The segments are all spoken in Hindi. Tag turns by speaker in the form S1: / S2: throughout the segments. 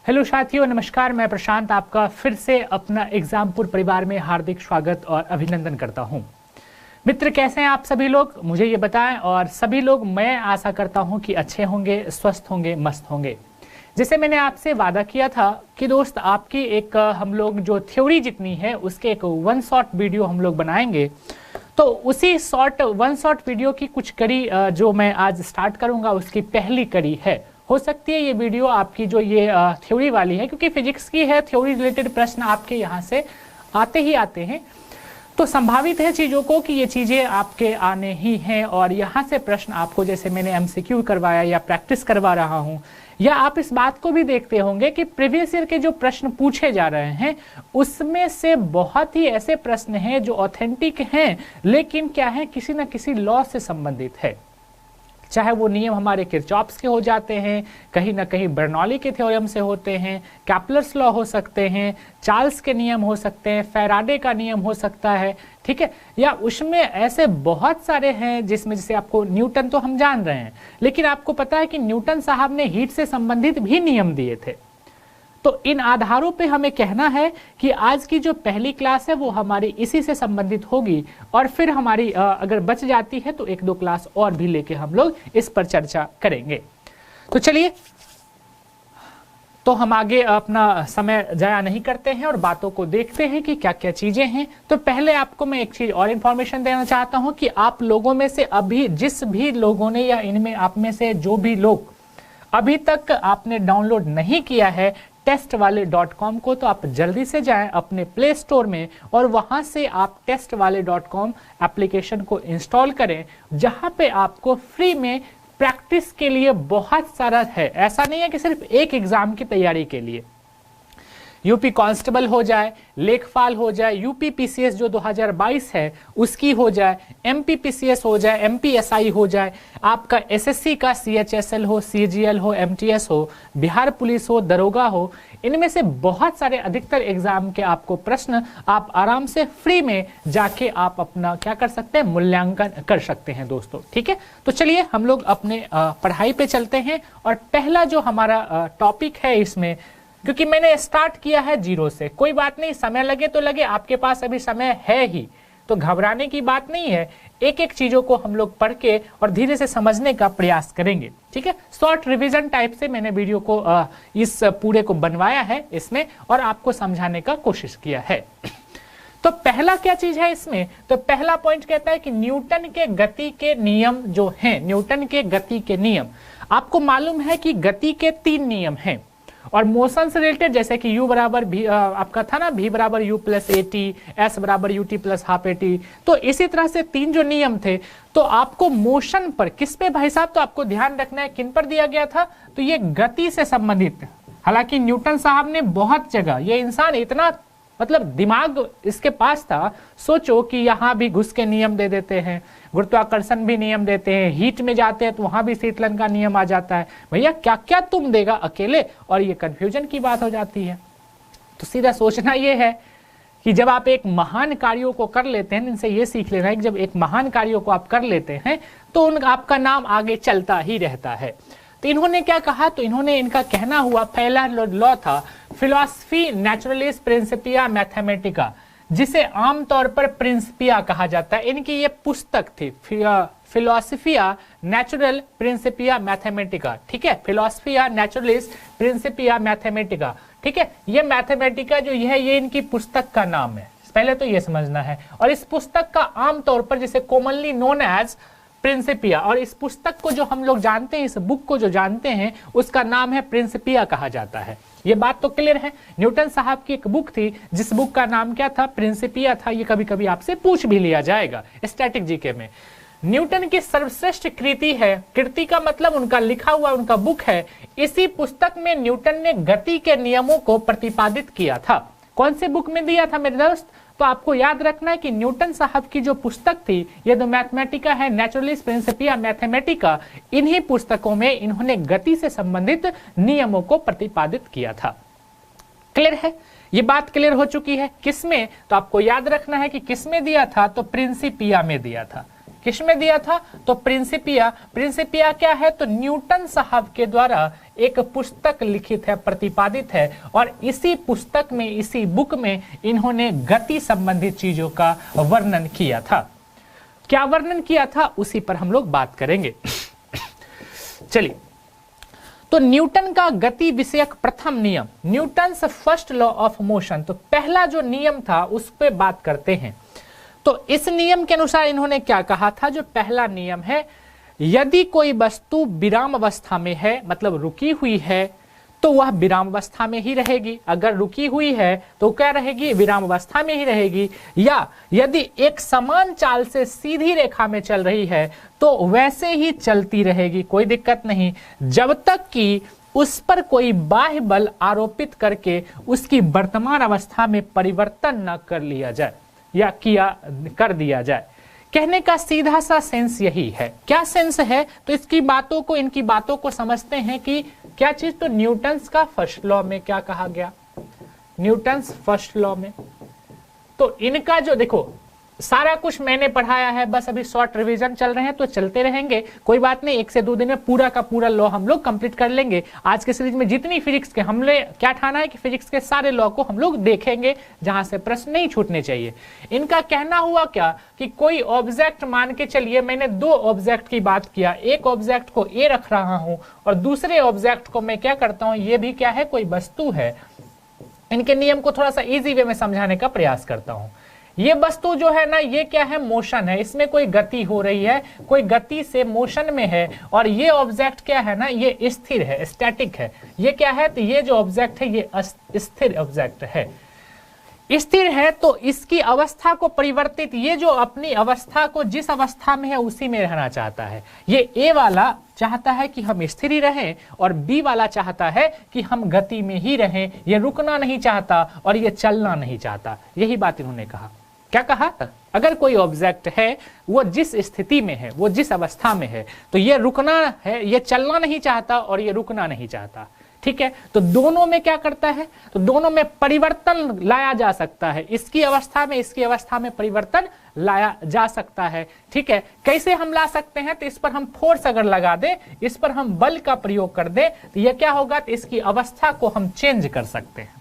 S1: हेलो साथियों, नमस्कार। मैं प्रशांत आपका फिर से अपना एग्जामपुर परिवार में हार्दिक स्वागत और अभिनंदन करता हूं। मित्र, कैसे हैं आप सभी लोग, मुझे ये बताएं। और सभी लोग, मैं आशा करता हूं कि अच्छे होंगे, स्वस्थ होंगे, मस्त होंगे। जैसे मैंने आपसे वादा किया था कि दोस्त, आपकी एक हम लोग जो थ्योरी जितनी है उसके एक वन शॉट वीडियो हम लोग बनाएंगे। तो उसी वन शॉट वीडियो की कुछ कड़ी जो मैं आज स्टार्ट करूंगा उसकी पहली कड़ी है। हो सकती है ये वीडियो आपकी जो ये थ्योरी वाली है, क्योंकि फिजिक्स की है, थ्योरी रिलेटेड प्रश्न आपके यहाँ से आते ही आते हैं, तो संभावित है चीज़ों को कि ये चीज़ें आपके आने ही हैं। और यहाँ से प्रश्न आपको, जैसे मैंने एमसीक्यू करवाया या प्रैक्टिस करवा रहा हूँ, या आप इस बात को भी देखते होंगे कि प्रीवियस ईयर के जो प्रश्न पूछे जा रहे हैं उसमें से बहुत ही ऐसे प्रश्न हैं जो ऑथेंटिक हैं, लेकिन क्या है, किसी न किसी लॉ से संबंधित है। चाहे वो नियम हमारे किरचॉफ्स के हो जाते हैं, कहीं ना कहीं बर्नौली के थ्योरम से होते हैं, कैपलर्स लॉ हो सकते हैं, चार्ल्स के नियम हो सकते हैं, फैराडे का नियम हो सकता है, ठीक है। या उसमें ऐसे बहुत सारे हैं जिसमें, जैसे आपको न्यूटन तो हम जान रहे हैं, लेकिन आपको पता है कि न्यूटन साहब ने हीट से संबंधित भी नियम दिए थे। तो इन आधारों पे हमें कहना है कि आज की जो पहली क्लास है वो हमारी इसी से संबंधित होगी, और फिर हमारी अगर बच जाती है तो एक दो क्लास और भी लेके हम लोग इस पर चर्चा करेंगे। तो चलिए, तो हम आगे अपना समय जाया नहीं करते हैं और बातों को देखते हैं कि क्या क्या चीजें हैं। तो पहले आपको मैं एक चीज और इन्फॉर्मेशन देना चाहता हूं कि आप लोगों में से अभी जिस भी लोगों ने, या इनमें आप में से जो भी लोग अभी तक आपने डाउनलोड नहीं किया है testwale.com को, तो आप जल्दी से जाएं अपने प्ले स्टोर में और वहां से आप testwale.com एप्लीकेशन को इंस्टॉल करें, जहां पे आपको फ्री में प्रैक्टिस के लिए बहुत सारा है। ऐसा नहीं है कि सिर्फ एक एग्जाम की तैयारी के लिए, यूपी कांस्टेबल हो जाए, लेखपाल हो जाए, यूपी पीसीएस जो 2022 है उसकी हो जाए, एमपी पीसीएस हो जाए, एमपीएसआई हो जाए, आपका एसएससी का सीएचएसएल हो, सीजीएल हो, एमटीएस हो, बिहार पुलिस हो, दरोगा हो, इनमें से बहुत सारे अधिकतर एग्जाम के आपको प्रश्न आप आराम से फ्री में जाके आप अपना क्या कर सकते हैं, मूल्यांकन कर सकते हैं दोस्तों, ठीक है। तो चलिए हम लोग अपने पढ़ाई पे चलते हैं। और पहला जो हमारा टॉपिक है इसमें, क्योंकि मैंने स्टार्ट किया है जीरो से, कोई बात नहीं, समय लगे तो लगे, आपके पास अभी समय है ही, तो घबराने की बात नहीं है। एक एक चीजों को हम लोग पढ़ के और धीरे से समझने का प्रयास करेंगे, ठीक है। शॉर्ट रिवीजन टाइप से मैंने वीडियो को इस पूरे को बनवाया है इसमें, और आपको समझाने का कोशिश किया है। तो पहला क्या चीज है इसमें, तो पहला पॉइंट कहता है कि न्यूटन के गति के नियम जो हैं, न्यूटन के गति के नियम, आपको मालूम है कि गति के 3 नियम हैं, और मोशन से रिलेटेड, जैसे कि u बराबर भी आपका था ना, v बराबर u plus A T, s बराबर ut plus half A T, तो इसी तरह से 3 जो नियम थे। तो आपको मोशन पर, किस पे भाई साहब, तो आपको ध्यान रखना है किन पर दिया गया था, तो ये गति से संबंधित। हालांकि न्यूटन साहब ने बहुत जगह, ये इंसान इतना मतलब दिमाग इसके पास था, सोचो कि यहाँ भी घुस के नियम दे देते हैं, गुरुत्वाकर्षण भी नियम देते हैं, हीट में जाते हैं तो वहां भी शीतलन का नियम आ जाता है। भैया क्या क्या तुम देगा अकेले, और ये कंफ्यूजन की बात हो जाती है। तो सीधा सोचना ये है कि जब आप एक महान कार्यों को कर लेते हैं, इनसे ये सीख लेना है कि जब एक महान कार्यों को आप कर लेते हैं तो आपका नाम आगे चलता ही रहता है। तो इन्होंने क्या कहा, तो इन्होंने, इनका कहना हुआ पहला लॉ था फिलॉसफी नेचुरलिस प्रिंसिपिया मैथमेटिका, जिसे आमतौर पर प्रिंसिपिया कहा जाता है। इनकी ये पुस्तक थी फिलोसफिया नेचुरल प्रिंसिपिया मैथमेटिका, ठीक है, फिलोसफिया नेचुरलिस प्रिंसिपिया मैथमेटिका, ठीक है। ये मैथमेटिका जो ये इनकी पुस्तक का नाम है, पहले तो ये समझना है। और इस पुस्तक का आमतौर पर जिसे कॉमनली नोन एज प्रिंसिपिया, और इस पुस्तक को जो हम लोग जानते हैं, इस बुक को जो जानते हैं, उसका नाम है प्रिंसिपिया कहा जाता है। ये बात तो क्लियर है। न्यूटन साहब की एक बुक थी जिस बुक का नाम क्या था, प्रिंसिपिया था। ये कभी कभी आपसे पूछ भी लिया जाएगा स्टैटिक जीके में। न्यूटन की सर्वश्रेष्ठ कृति है, कृति का मतलब उनका लिखा हुआ उनका बुक है। इसी पुस्तक में न्यूटन ने गति के नियमों को प्रतिपादित किया था। कौन से बुक में दिया था मेरे दोस्त, तो आपको याद रखना है कि न्यूटन साहब की जो पुस्तक थी, ये जो मैथमेटिका है, नेचुरलिस प्रिंसिपिया मैथमेटिका, इन्हीं पुस्तकों में इन्होंने गति से संबंधित नियमों को प्रतिपादित किया था। क्लियर है, ये बात क्लियर हो चुकी है। किसमें, तो आपको याद रखना है कि किसमें दिया था, तो प्रिंसिपिया में दिया था। किसमें दिया था? तो प्रिंसिपिया। प्रिंसिपिया क्या है? तो न्यूटन साहब के द्वारा एक पुस्तक लिखित है, प्रतिपादित है, और इसी पुस्तक में, इसी बुक में इन्होंने गति संबंधित चीजों का वर्णन किया था। क्या वर्णन किया था, उसी पर हम लोग बात करेंगे। चलिए, तो न्यूटन का गति विषयक प्रथम नियम, Newton's first law of motion, तो पहला जो नियम था उस पर बात करते हैं। तो इस नियम के अनुसार इन्होंने क्या कहा था? जो पहला नियम है, यदि कोई वस्तु विराम अवस्था में है, मतलब रुकी हुई है, तो वह विराम अवस्था में ही रहेगी। अगर रुकी हुई है तो क्या रहेगी? विराम अवस्था में ही रहेगी। या यदि एक समान चाल से सीधी रेखा में चल रही है तो वैसे ही चलती रहेगी, कोई दिक्कत नहीं, जब तक कि उस पर कोई बाह्य बल आरोपित करके उसकी वर्तमान अवस्था में परिवर्तन न कर लिया जाए या कर दिया जाए। कहने का सीधा सा सेंस यही है। क्या सेंस है? तो इसकी बातों को, इनकी बातों को समझते हैं कि क्या चीज? तो न्यूटन्स का फर्स्ट लॉ में क्या कहा गया? न्यूटन्स फर्स्ट लॉ में तो इनका जो, देखो सारा कुछ मैंने पढ़ाया है, बस अभी शॉर्ट रिवीजन चल रहे हैं तो चलते रहेंगे, कोई बात नहीं, 1 से 2 दिन में पूरा का पूरा लॉ हम लोग कंप्लीट कर लेंगे। आज के सीरीज में जितनी फिजिक्स के, हमने क्या ठाना है कि फिजिक्स के सारे लॉ को हम लोग देखेंगे, जहां से प्रश्न नहीं छूटने चाहिए। इनका कहना हुआ क्या कि कोई ऑब्जेक्ट मान के चलिए, मैंने 2 ऑब्जेक्ट की बात किया, एक ऑब्जेक्ट को ए रख रहा हूं और दूसरे ऑब्जेक्ट को मैं क्या करता हूं, ये भी क्या है? कोई वस्तु है। इनके नियम को थोड़ा सा इजी वे में समझाने का प्रयास करता हूं। ये वस्तु जो है ना, ये क्या है? मोशन है, इसमें कोई गति हो रही है, कोई गति से मोशन में है, और ये ऑब्जेक्ट क्या है ना, ये स्थिर है, स्टैटिक है। ये क्या है? तो ये जो ऑब्जेक्ट है ये स्थिर ऑब्जेक्ट है, स्थिर है। तो इसकी अवस्था को परिवर्तित, ये जो अपनी अवस्था को जिस अवस्था में है उसी में रहना चाहता है। ये ए वाला चाहता है कि हम स्थिर ही रहें, और बी वाला चाहता है कि हम गति में ही रहें। ये रुकना नहीं चाहता और ये चलना नहीं चाहता। यही बात इन्होंने कहा। क्या कहा? अगर कोई ऑब्जेक्ट है, वो जिस स्थिति में है, वो जिस अवस्था में है, तो ये रुकना है, ये चलना नहीं चाहता और ये रुकना नहीं चाहता। ठीक है, तो दोनों में क्या करता है? तो दोनों में परिवर्तन लाया जा सकता है। इसकी अवस्था में, इसकी अवस्था में परिवर्तन लाया जा सकता है। ठीक है, कैसे हम ला सकते हैं? तो इस पर हम फोर्स अगर लगा दें, इस पर हम बल का प्रयोग कर दें, तो यह क्या होगा? तो इसकी अवस्था को हम चेंज कर सकते हैं।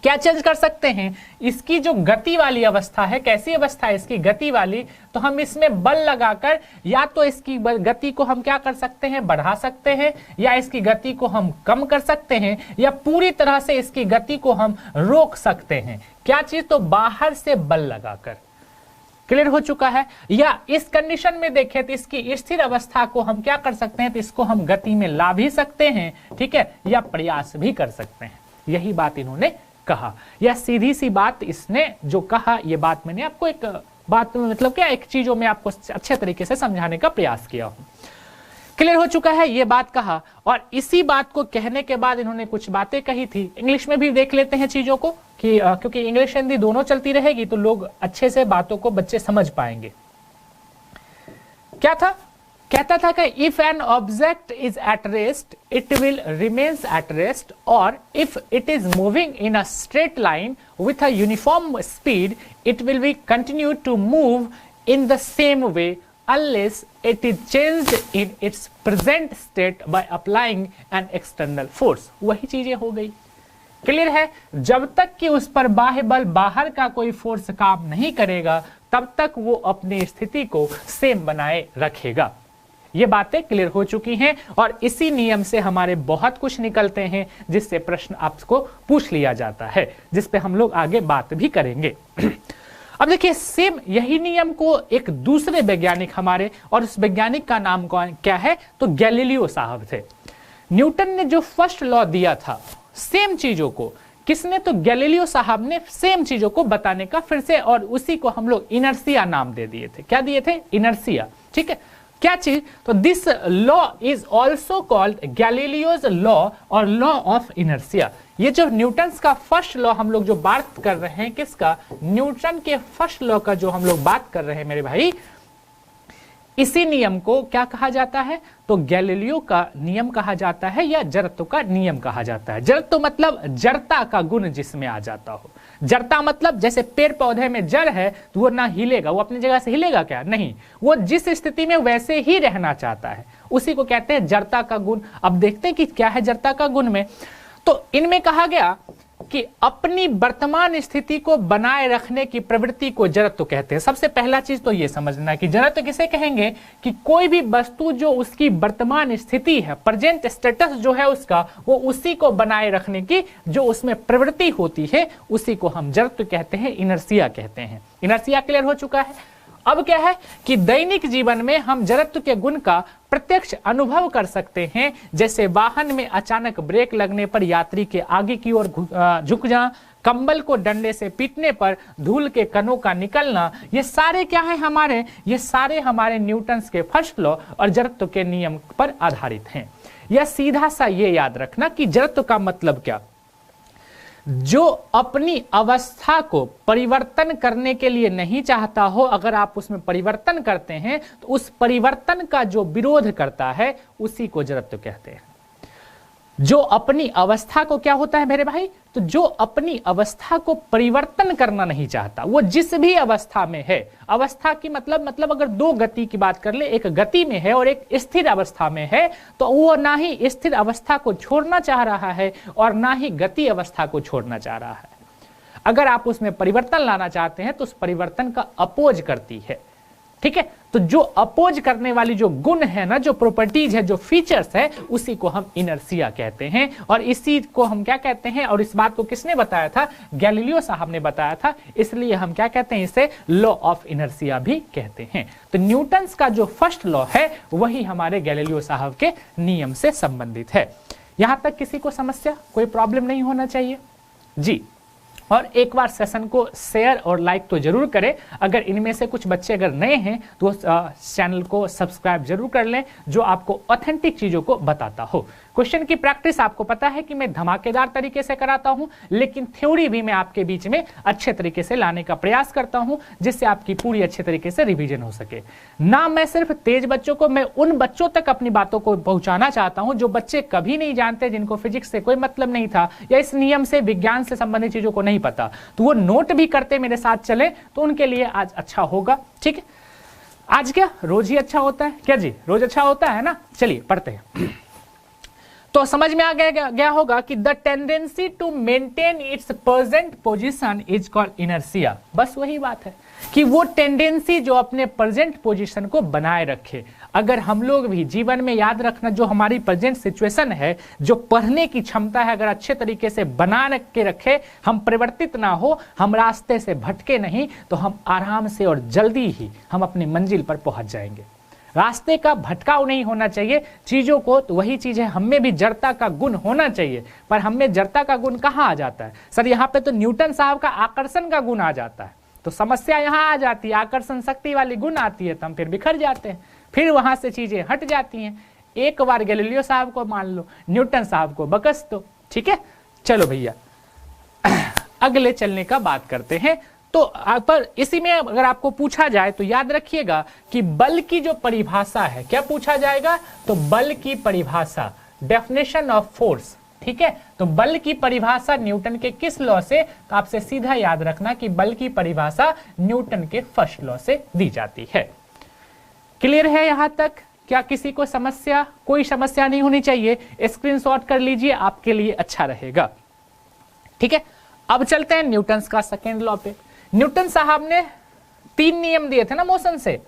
S1: क्या चेंज कर सकते हैं? इसकी जो गति वाली अवस्था है, कैसी अवस्था है इसकी? गति वाली। तो हम इसमें बल लगाकर या तो इसकी गति को हम क्या कर सकते हैं? बढ़ा सकते हैं, या इसकी गति को हम कम कर सकते हैं, या पूरी तरह से इसकी गति को हम रोक सकते हैं। क्या चीज? तो बाहर से बल लगाकर। क्लियर हो चुका है? या इस कंडीशन में देखें तो इसकी स्थिर अवस्था को हम क्या कर सकते हैं? तो इसको हम गति में ला भी सकते हैं, ठीक है, या प्रयास भी कर सकते हैं। यही बात इन्होंने कहा। यह सीधी सी बात इसने जो कहा, यह बात मैंने आपको एक बात में, मतलब क्या, एक चीजों में आपको अच्छे तरीके से समझाने का प्रयास किया हूं। क्लियर हो चुका है? ये बात कहा, और इसी बात को कहने के बाद इन्होंने कुछ बातें कही थी। इंग्लिश में भी देख लेते हैं चीजों को, कि क्योंकि इंग्लिश हिंदी दोनों चलती रहेगी तो लोग अच्छे से बातों को बच्चे समझ पाएंगे। क्या था? कहता था कि if an object is at rest it will remains at rest, और if it is moving in a straight line with a uniform speed it will be continue to move in the same way unless it is changed in its present state by applying an external force। वही चीजें हो गई। क्लियर है? जब तक कि उस पर बाह्य बल, बाहर का कोई फोर्स काम नहीं करेगा, तब तक वो अपनी स्थिति को सेम बनाए रखेगा। ये बातें क्लियर हो चुकी हैं, और इसी नियम से हमारे बहुत कुछ निकलते हैं, जिससे प्रश्न आपको पूछ लिया जाता है, जिस पे हम लोग आगे बात भी करेंगे। अब देखिए, सेम यही नियम को एक दूसरे वैज्ञानिक हमारे, और उस वैज्ञानिक का नाम क्या है? तो गैलीलियो साहब थे। न्यूटन ने जो फर्स्ट लॉ दिया था, सेम चीजों को किसने? तो गैलीलियो साहब ने सेम चीजों को बताने का फिर से, और उसी को हम लोग इनर्शिया नाम दे दिए थे। क्या दिए थे? इनर्शिया। ठीक है, क्या चीज? तो this law is also called Galileo's law और लॉ ऑफ इनर्शिया। ये जो न्यूटन का फर्स्ट लॉ हम लोग जो बात कर रहे हैं, किसका? न्यूटन के फर्स्ट लॉ का जो हम लोग बात कर रहे हैं मेरे भाई, इसी नियम को क्या कहा जाता है? तो गैलीलियो का नियम कहा जाता है, या जड़त्व का नियम कहा जाता है। जड़त्व मतलब जड़ता का गुण जिसमें आ जाता हो। जड़ता मतलब जैसे पेड़ पौधे में जड़ है तो वो ना हिलेगा, वो अपनी जगह से हिलेगा क्या? नहीं, वो जिस स्थिति में वैसे ही रहना चाहता है, उसी को कहते हैं जड़ता का गुण। अब देखते हैं कि क्या है जड़ता का गुण में। तो इनमें कहा गया कि अपनी वर्तमान स्थिति को बनाए रखने की प्रवृत्ति को जड़त्व कहते हैं। सबसे पहला चीज तो ये समझना है कि जड़त्व किसे कहेंगे कि कोई भी वस्तु जो उसकी वर्तमान स्थिति है, प्रेजेंट स्टेटस जो है उसका, वो उसी को बनाए रखने की जो उसमें प्रवृत्ति होती है उसी को हम जड़त्व कहते हैं, इनर्शिया कहते हैं। इनर्शिया क्लियर हो चुका है। अब क्या है कि दैनिक जीवन में हम जड़त्व के गुण का प्रत्यक्ष अनुभव कर सकते हैं, जैसे वाहन में अचानक ब्रेक लगने पर यात्री के आगे की ओर झुक जाना, कंबल को डंडे से पीटने पर धूल के कणों का निकलना। ये सारे क्या है हमारे, ये सारे हमारे न्यूटन्स के फर्स्ट लॉ और जड़त्व के नियम पर आधारित हैं। यह सीधा सा ये याद रखना कि जड़त्व का मतलब क्या, जो अपनी अवस्था को परिवर्तन करने के लिए नहीं चाहता हो, अगर आप उसमें परिवर्तन करते हैं तो उस परिवर्तन का जो विरोध करता है उसी को जड़त्व कहते हैं। जो अपनी अवस्था को क्या होता है मेरे भाई, तो जो अपनी अवस्था को परिवर्तन करना नहीं चाहता, वो जिस भी अवस्था में है, अवस्था की मतलब अगर दो गति की बात कर ले, एक गति में है और एक स्थिर अवस्था में है, तो वो ना ही स्थिर अवस्था को छोड़ना चाह रहा है और ना ही गति अवस्था को छोड़ना चाह रहा है। अगर आप उसमें परिवर्तन लाना चाहते हैं तो उस परिवर्तन का अपोज करती है। ठीक है, तो जो अपोज करने वाली जो गुण है ना, जो प्रॉपर्टीज है, जो फीचर्स है, उसी को हम इनर्शिया कहते हैं। और इसी को हम क्या कहते हैं, और इस बात को किसने बताया था, गैलीलियो साहब ने बताया था, इसलिए हम क्या कहते हैं, इसे लॉ ऑफ इनर्शिया भी कहते हैं। तो न्यूटन्स का जो फर्स्ट लॉ है वही हमारे गैलीलियो साहब के नियम से संबंधित है। यहां तक किसी को समस्या, कोई प्रॉब्लम नहीं होना चाहिए जी। और एक बार सेशन को शेयर और लाइक तो जरूर करें। अगर इनमें से कुछ बच्चे अगर नए हैं तो चैनल को सब्सक्राइब जरूर कर लें, जो आपको ऑथेंटिक चीजों को बताता हो। क्वेश्चन की प्रैक्टिस आपको पता है कि मैं धमाकेदार तरीके से कराता हूं, लेकिन थ्योरी भी मैं आपके बीच में अच्छे तरीके से लाने का प्रयास करता हूं, जिससे आपकी पूरी अच्छे तरीके से रिवीजन हो सके। ना मैं सिर्फ तेज बच्चों को, मैं उन बच्चों तक अपनी बातों को पहुंचाना चाहता हूं जो बच्चे कभी नहीं जानते, जिनको फिजिक्स से कोई मतलब नहीं था या इस नियम से, विज्ञान से संबंधित चीजों को नहीं पता, तो वो नोट भी करते मेरे साथ चले तो उनके लिए आज अच्छा होगा। ठीक है, आज क्या रोज ही अच्छा होता है क्या जी, रोज अच्छा होता है ना। चलिए पढ़ते हैं। तो समझ में आ गया होगा कि the tendency to maintain its present position is called inertia. बस वही बात है कि वो टेंडेंसी जो अपने प्रेजेंट पोजीशन को बनाए रखे। अगर हम लोग भी जीवन में याद रखना, जो हमारी प्रेजेंट सिचुएशन है, जो पढ़ने की क्षमता है, अगर अच्छे तरीके से बना के रखे, हम परिवर्तित ना हो, हम रास्ते से भटके नहीं, तो हम आराम से और जल्दी ही हम अपनी मंजिल पर पहुंच जाएंगे। रास्ते का भटकाव नहीं होना चाहिए चीजों को। तो वही चीज है, हमें भी जड़ता का गुण होना चाहिए। पर हमें जड़ता का गुण कहाँ आ जाता है सर, यहाँ पे तो न्यूटन साहब का आकर्षण का गुण आ जाता है। तो समस्या यहाँ आ जाती है, आकर्षण शक्ति वाली गुण आती है, तो हम फिर बिखर जाते हैं, फिर वहां से चीजें हट जाती हैं। एक बार गैलीलियो साहब को मान लो, न्यूटन साहब को बकस दो। ठीक है, चलो भैया अगले चलने का बात करते हैं। तो पर इसी में अगर आपको पूछा जाए तो याद रखिएगा कि बल की जो परिभाषा है, क्या पूछा जाएगा, तो बल की परिभाषा, डेफिनेशन ऑफ फोर्स। ठीक है, तो बल की परिभाषा न्यूटन के किस लॉ से, तो आपसे सीधा याद रखना कि बल की परिभाषा न्यूटन के फर्स्ट लॉ से दी जाती है। क्लियर है यहां तक? क्या किसी को समस्या, कोई समस्या नहीं होनी चाहिए, स्क्रीनशॉट कर लीजिए, आपके लिए अच्छा रहेगा। ठीक है, अब चलते हैं न्यूटन का सेकेंड लॉ पे। न्यूटन साहब ने 3 नियम दिए थे ना मोशन से।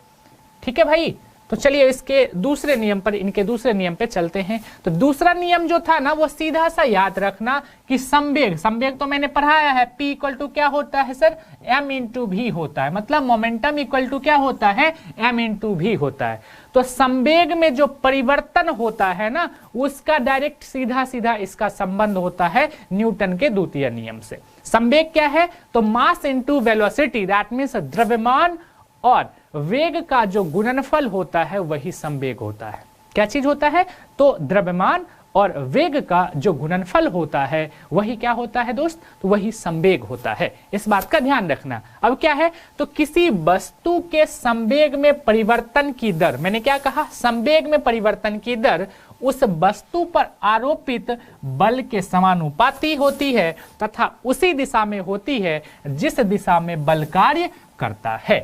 S1: ठीक है भाई, तो चलिए इसके दूसरे नियम पर, इनके दूसरे नियम पे चलते हैं। तो दूसरा नियम जो था ना, वो सीधा सा याद रखना कि संवेग, संवेग तो मैंने पढ़ाया है, P इक्वल टू क्या होता है सर, m इंटू भी होता है। मतलब मोमेंटम इक्वल टू क्या होता है, m इंटू भी होता है। तो संवेग में जो परिवर्तन होता है ना, उसका डायरेक्ट सीधा सीधा इसका संबंध होता है न्यूटन के द्वितीय नियम से। संवेग क्या है, तो mass into velocity, that means द्रव्यमान और वेग का जो गुणनफल होता है वही संवेग होता है। क्या चीज होता है, तो द्रव्यमान और वेग का जो गुणनफल होता है वही क्या होता है दोस्त, तो वही संवेग होता है। इस बात का ध्यान रखना। अब क्या है, तो किसी वस्तु के संवेग में परिवर्तन की दर, मैंने क्या कहा, संवेग में परिवर्तन की दर उस वस्तु पर आरोपित बल के समानुपाती होती है तथा उसी दिशा में होती है जिस दिशा में बल कार्य करता है।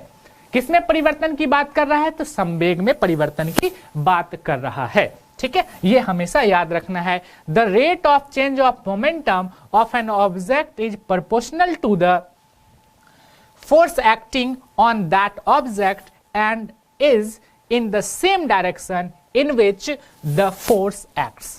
S1: किसमें परिवर्तन की बात कर रहा है? तो संवेग में परिवर्तन की बात कर रहा है। ठीक है, ये हमेशा याद रखना है। The rate of change of momentum of an object is proportional to the force acting on that object and is in the same direction in which the force acts.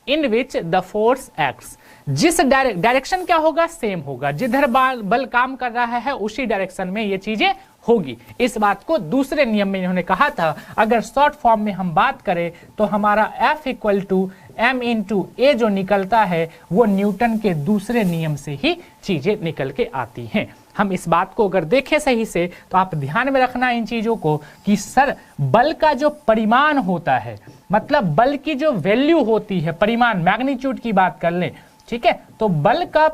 S1: In which the force acts. जिस डायरेक्शन क्या होगा? सेम होगा। जिधर बल काम कर रहा है उसी डायरेक्शन में ये चीजें होगी। इस बात को दूसरे नियम में इन्होंने कहा था। अगर शॉर्ट फॉर्म में हम बात करें तो हमारा F equal to m into a जो निकलता है वो न्यूटन के दूसरे नियम से ही चीजें निकल के आती हैं। हम इस बात को अगर देखें सही से तो आप ध्यान में रखना इन चीजों को कि सर बल का जो परिमाण होता है, मतलब बल की जो वैल्यू होती है, परिमाण मैग्नीट्यूड की बात कर लें, ठीक है, तो बल का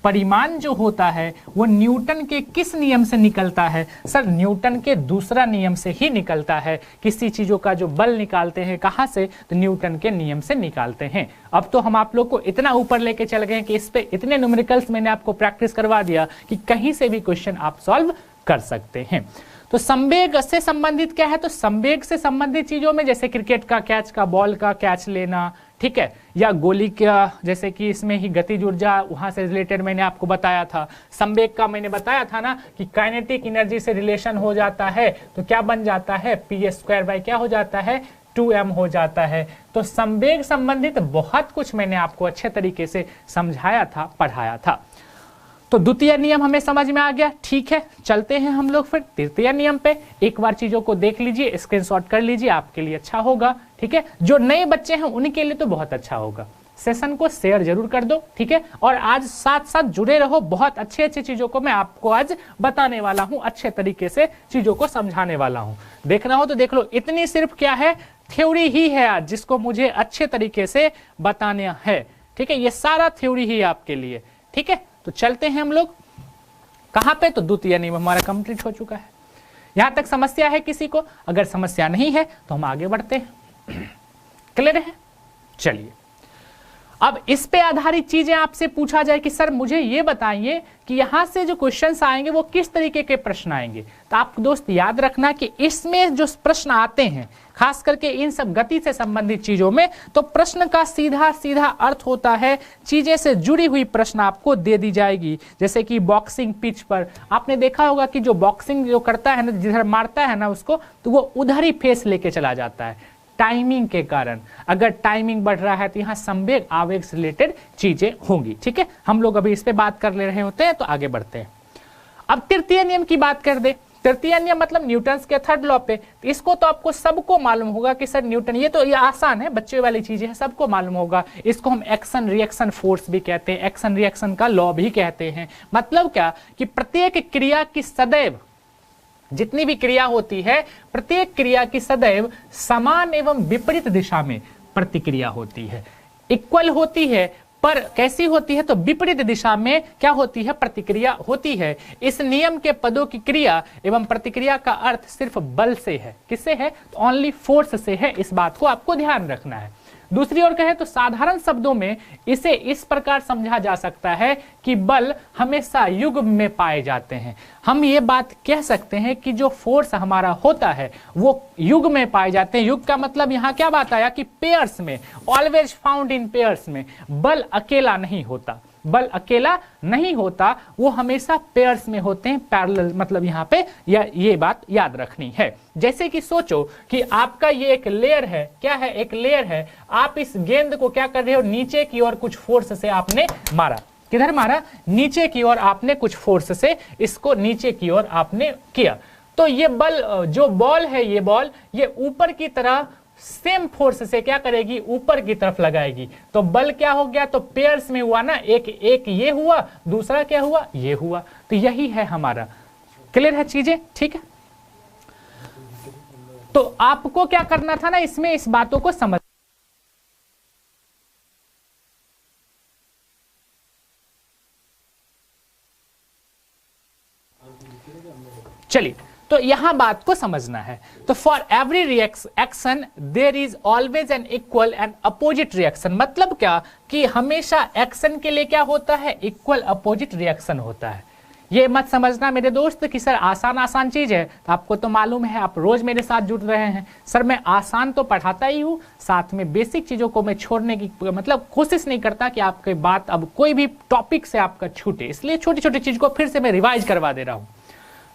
S1: परिमाण जो होता है वो न्यूटन के किस नियम से निकलता है? सर न्यूटन के दूसरा नियम से ही निकलता है। किसी चीजों का जो बल निकालते हैं कहां से? तो न्यूटन के नियम से निकालते हैं। अब तो हम आप लोग को इतना ऊपर लेके चल गए कि इस पे इतने न्यूमेरिकल्स मैंने आपको प्रैक्टिस करवा दिया कि कहीं से भी क्वेश्चन आप सॉल्व कर सकते हैं। तो संवेग से संबंधित क्या है? तो संवेग से संबंधित चीजों में जैसे क्रिकेट का कैच का बॉल का कैच लेना, ठीक है, या गोली का, जैसे कि इसमें ही गतिज ऊर्जा वहां से रिलेटेड मैंने आपको बताया था। संवेग का मैंने बताया था ना कि काइनेटिक एनर्जी से रिलेशन हो जाता है तो क्या बन जाता है? p² बाई क्या हो जाता है? 2m हो जाता है। तो संवेग संबंधित बहुत कुछ मैंने आपको अच्छे तरीके से समझाया था, पढ़ाया था। तो द्वितीय नियम हमें समझ में आ गया। ठीक है, चलते हैं हम लोग फिर तृतीय नियम पे। एक बार चीजों को देख लीजिए, स्क्रीनशॉट कर लीजिए, आपके लिए अच्छा होगा। ठीक है, जो नए बच्चे हैं उनके लिए तो बहुत अच्छा होगा। सेशन को शेयर जरूर कर दो, ठीक है, और आज साथ साथ जुड़े रहो। बहुत अच्छे अच्छे चीजों को मैं आपको आज बताने वाला हूं, अच्छे तरीके से चीजों को समझाने वाला हूं। देखना हो तो देख लो। इतनी सिर्फ क्या है? थ्योरी ही है आज, जिसको मुझे अच्छे तरीके से बताना है। ठीक है, ये सारा थ्योरी ही आपके लिए। ठीक है, तो चलते हैं हम लोग कहां पे? तो द्वितीय नियम हमारा कंप्लीट हो चुका है। यहां तक समस्या है किसी को? अगर समस्या नहीं है तो हम आगे बढ़ते हैं। क्लियर है? चलिए, अब इस पे आधारित चीजें आपसे पूछा जाए कि सर मुझे ये बताइए कि यहां से जो क्वेश्चंस आएंगे वो किस तरीके के प्रश्न आएंगे। तो आप दोस्त याद रखना कि इसमें जो प्रश्न आते हैं, खास करके इन सब गति से संबंधित चीजों में, तो प्रश्न का सीधा सीधा अर्थ होता है चीजें से जुड़ी हुई प्रश्न आपको दे दी जाएगी। जैसे कि बॉक्सिंग पिच पर आपने देखा होगा कि जो बॉक्सिंग जो करता है ना, जिधर मारता है ना उसको, तो वो उधर ही फेस लेके चला जाता है टाइमिंग के कारण। अगर टाइमिंग बढ़ रहा है तो यहाँ संवेग आवेग से रिलेटेड चीजें होंगी। ठीक है, हम लोग अभी इस पे बात कर ले रहे होते हैं, तो आगे बढ़ते हैं। अब तृतीय नियम की बात कर दे। तृतीय नियम मतलब न्यूटन के थर्ड लॉ पे। इसको तो आपको सबको मालूम होगा कि सर न्यूटन, ये तो ये आसान है, बच्चे वाली चीजें हैं, सबको मालूम होगा। इसको हम एक्शन रिएक्शन फोर्स भी कहते हैं, एक्शन रिएक्शन का लॉ भी कहते हैं। मतलब क्या कि प्रत्येक क्रिया की सदैव, जितनी भी क्रिया होती है, प्रत्येक क्रिया की सदैव समान एवं विपरीत दिशा में प्रतिक्रिया होती है। इक्वल होती है पर कैसी होती है? तो विपरीत दिशा में क्या होती है? प्रतिक्रिया होती है। इस नियम के पदों की क्रिया एवं प्रतिक्रिया का अर्थ सिर्फ बल से है। किससे है? तो ओनली फोर्स से है। इस बात को आपको ध्यान रखना है। दूसरी ओर कहें तो साधारण शब्दों में इसे इस प्रकार समझा जा सकता है कि बल हमेशा युग्म में पाए जाते हैं। हम ये बात कह सकते हैं कि जो फोर्स हमारा होता है वो युग्म में पाए जाते हैं। युग्म का मतलब यहाँ क्या बात आया कि पेयर्स में, ऑलवेज फाउंड इन पेयर्स में। बल अकेला नहीं होता, बल अकेला नहीं होता, वो हमेशा पेयर्स में होते हैं, पैरेलल। मतलब यहाँ पे ये बात याद रखनी है। जैसे कि सोचो कि आपका ये एक लेयर है, क्या है? एक लेयर है। आप इस गेंद को क्या कर रहे हो? नीचे की ओर कुछ फोर्स से आपने मारा। किधर मारा? नीचे की ओर आपने कुछ फोर्स से इसको नीचे की ओर आपने किया। तो ये बल, जो बॉल है, ये बॉल ये ऊपर की तरह सेम फोर्स से क्या करेगी? ऊपर की तरफ लगाएगी। तो बल क्या हो गया? तो पेयर्स में हुआ ना, एक ये हुआ, दूसरा क्या हुआ? ये हुआ। तो यही है हमारा। क्लियर है चीजें? ठीक है, तो आपको क्या करना था ना, इसमें इस बातों को समझ। चलिए, तो यहां बात को समझना है। तो for every action there is always an equal and opposite reaction. मतलब क्या कि हमेशा एक्शन के लिए क्या होता है, इक्वल अपोजिट रिएक्शन होता है। ये मत समझना मेरे दोस्त कि सर आसान चीज है, तो आपको तो मालूम है, आप रोज मेरे साथ जुड़ रहे हैं। सर मैं आसान तो पढ़ाता ही हूँ, साथ में बेसिक चीजों को मैं छोड़ने की मतलब कोशिश नहीं करता कि आपकी बात अब कोई भी टॉपिक से आपका छूटे, इसलिए छोटी छोटी चीज को फिर से मैं रिवाइज करवा दे रहा हूँ।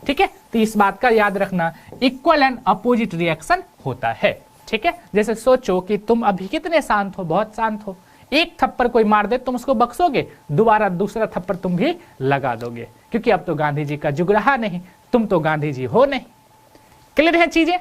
S1: ठीक है, तो इस बात का याद रखना, इक्वल एंड अपोजिट रिएक्शन होता है। ठीक है, जैसे सोचो कि तुम अभी कितने शांत हो, बहुत शांत हो, एक थप्पड़ कोई मार दे तुम उसको बख्शोगे, दोबारा दूसरा थप्पड़ तुम भी लगा दोगे, क्योंकि अब तो गांधी जी का जुग रहा नहीं, तुम तो गांधी जी हो नहीं। क्लियर है चीजें?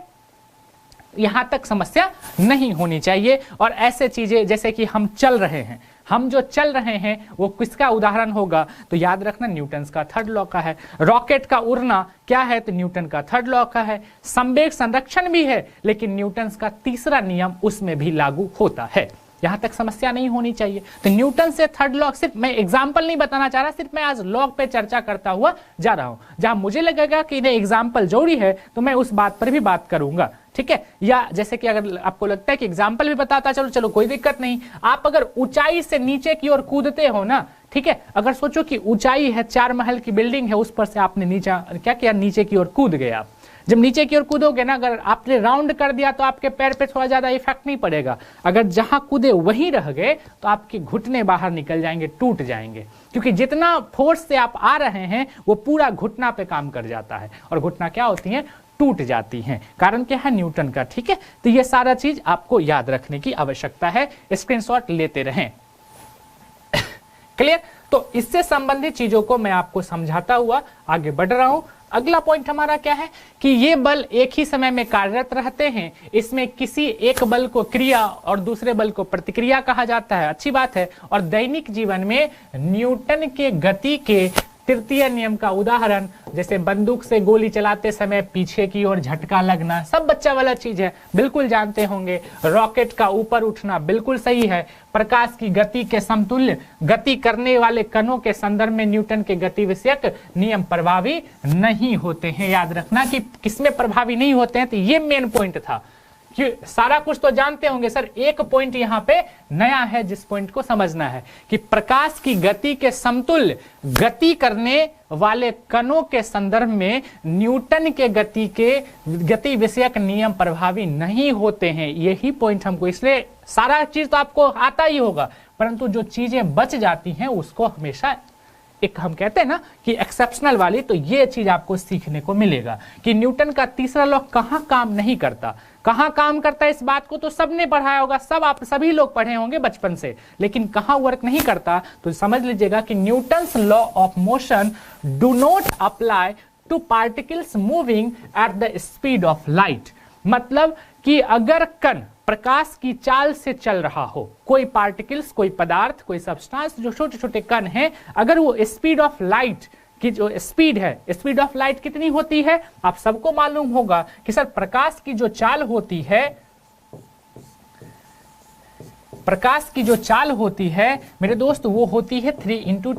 S1: यहां तक समस्या नहीं होनी चाहिए। और ऐसे चीजें जैसे कि हम चल रहे हैं, हम जो चल रहे हैं वो किसका उदाहरण होगा, तो याद रखना न्यूटन्स का थर्ड लॉ का है। रॉकेट का उड़ना क्या है, तो न्यूटन का थर्ड लॉ का है। संवेग संरक्षण भी है, लेकिन न्यूटन्स का तीसरा नियम उसमें भी लागू होता है। यहां तक समस्या नहीं होनी चाहिए। तो न्यूटन से थर्ड लॉ, सिर्फ मैं एग्जांपल नहीं बताना चाह रहा, सिर्फ मैं आज लॉ पे चर्चा करता हुआ जा रहा हूं। जहां मुझे लगेगा कि इन्हें एग्जांपल जरूरी है तो मैं उस बात पर भी बात करूंगा। ठीक है, या जैसे कि अगर आपको लगता है कि एग्जाम्पल भी बताता चलो कोई दिक्कत नहीं। आप अगर ऊंचाई से नीचे की ओर कूदते हो ना, ठीक है, अगर सोचो कि ऊंचाई है, 4 महल की बिल्डिंग है, उस पर से आपने नीचे क्या किया, नीचे की ओर कूद गए आप। जब नीचे की ओर कूदोगे ना, अगर आपने राउंड कर दिया तो आपके पैर पे थोड़ा ज्यादा इफेक्ट नहीं पड़ेगा। अगर जहां कूदे वहीं रह गए तो आपके घुटने बाहर निकल जाएंगे, टूट जाएंगे, क्योंकि जितना फोर्स से आप आ रहे हैं वो पूरा घुटना पे काम कर जाता है, और घुटना क्या होती है, टूट जाती हैं। कारण क्या है, न्यूटन का। ठीक है, तो ये सारा चीज आपको याद रखने की आवश्यकता है, स्क्रीनशॉट लेते रहें। क्लियर? तो इससे संबंधित चीजों को मैं आपको समझाता हुआ आगे बढ़ रहा हूं। अगला पॉइंट हमारा क्या है कि ये बल एक ही समय में कार्यरत रहते हैं, इसमें किसी एक बल को क्रिया और दूसरे बल को प्रतिक्रिया कहा जाता है। अच्छी बात है। और दैनिक जीवन में न्यूटन के गति के तृतीय नियम का उदाहरण, जैसे बंदूक से गोली चलाते समय पीछे की ओर झटका लगना, सब बच्चा वाला चीज है, बिल्कुल जानते होंगे। रॉकेट का ऊपर उठना बिल्कुल सही है। प्रकाश की गति के समतुल्य गति करने वाले कणों के संदर्भ में न्यूटन के गति विषयक नियम प्रभावी नहीं होते हैं। याद रखना कि किसमें प्रभावी नहीं होते हैं, तो ये मेन पॉइंट था। कि सारा कुछ तो जानते होंगे सर, एक पॉइंट यहाँ पे नया है जिस पॉइंट को समझना है कि प्रकाश की गति के समतुल्य गति करने वाले कणों के संदर्भ में न्यूटन के गति विषयक नियम प्रभावी नहीं होते हैं। यही पॉइंट हमको, इसलिए सारा चीज तो आपको आता ही होगा, परंतु जो चीजें बच जाती हैं उसको हमेशा एक हम कहते हैं ना कि एक्सेप्शनल वाली, तो ये चीज आपको सीखने को मिलेगा कि न्यूटन का तीसरा लॉ कहाँ काम नहीं करता, कहाँ काम करता है। इस बात को तो सबने पढ़ाया होगा, आप सभी लोग पढ़े होंगे बचपन से, लेकिन कहाँ वर्क नहीं करता, तो समझ लीजिएगा कि Newton's law of motion do not apply two particles moving at the speed of light. मतलब कि अगर कण प्रकाश की चाल से चल रहा हो, कोई पार्टिकल्स, कोई पदार्थ, कोई सब्सटेंस, जो छोटे छोटे कण हैं, अगर वो स्पीड ऑफ लाइट की जो स्पीड है, स्पीड ऑफ लाइट कितनी होती है, आप सबको मालूम होगा कि सर प्रकाश की जो चाल होती है, प्रकाश की जो चाल होती है मेरे दोस्त, वो होती है 3 ×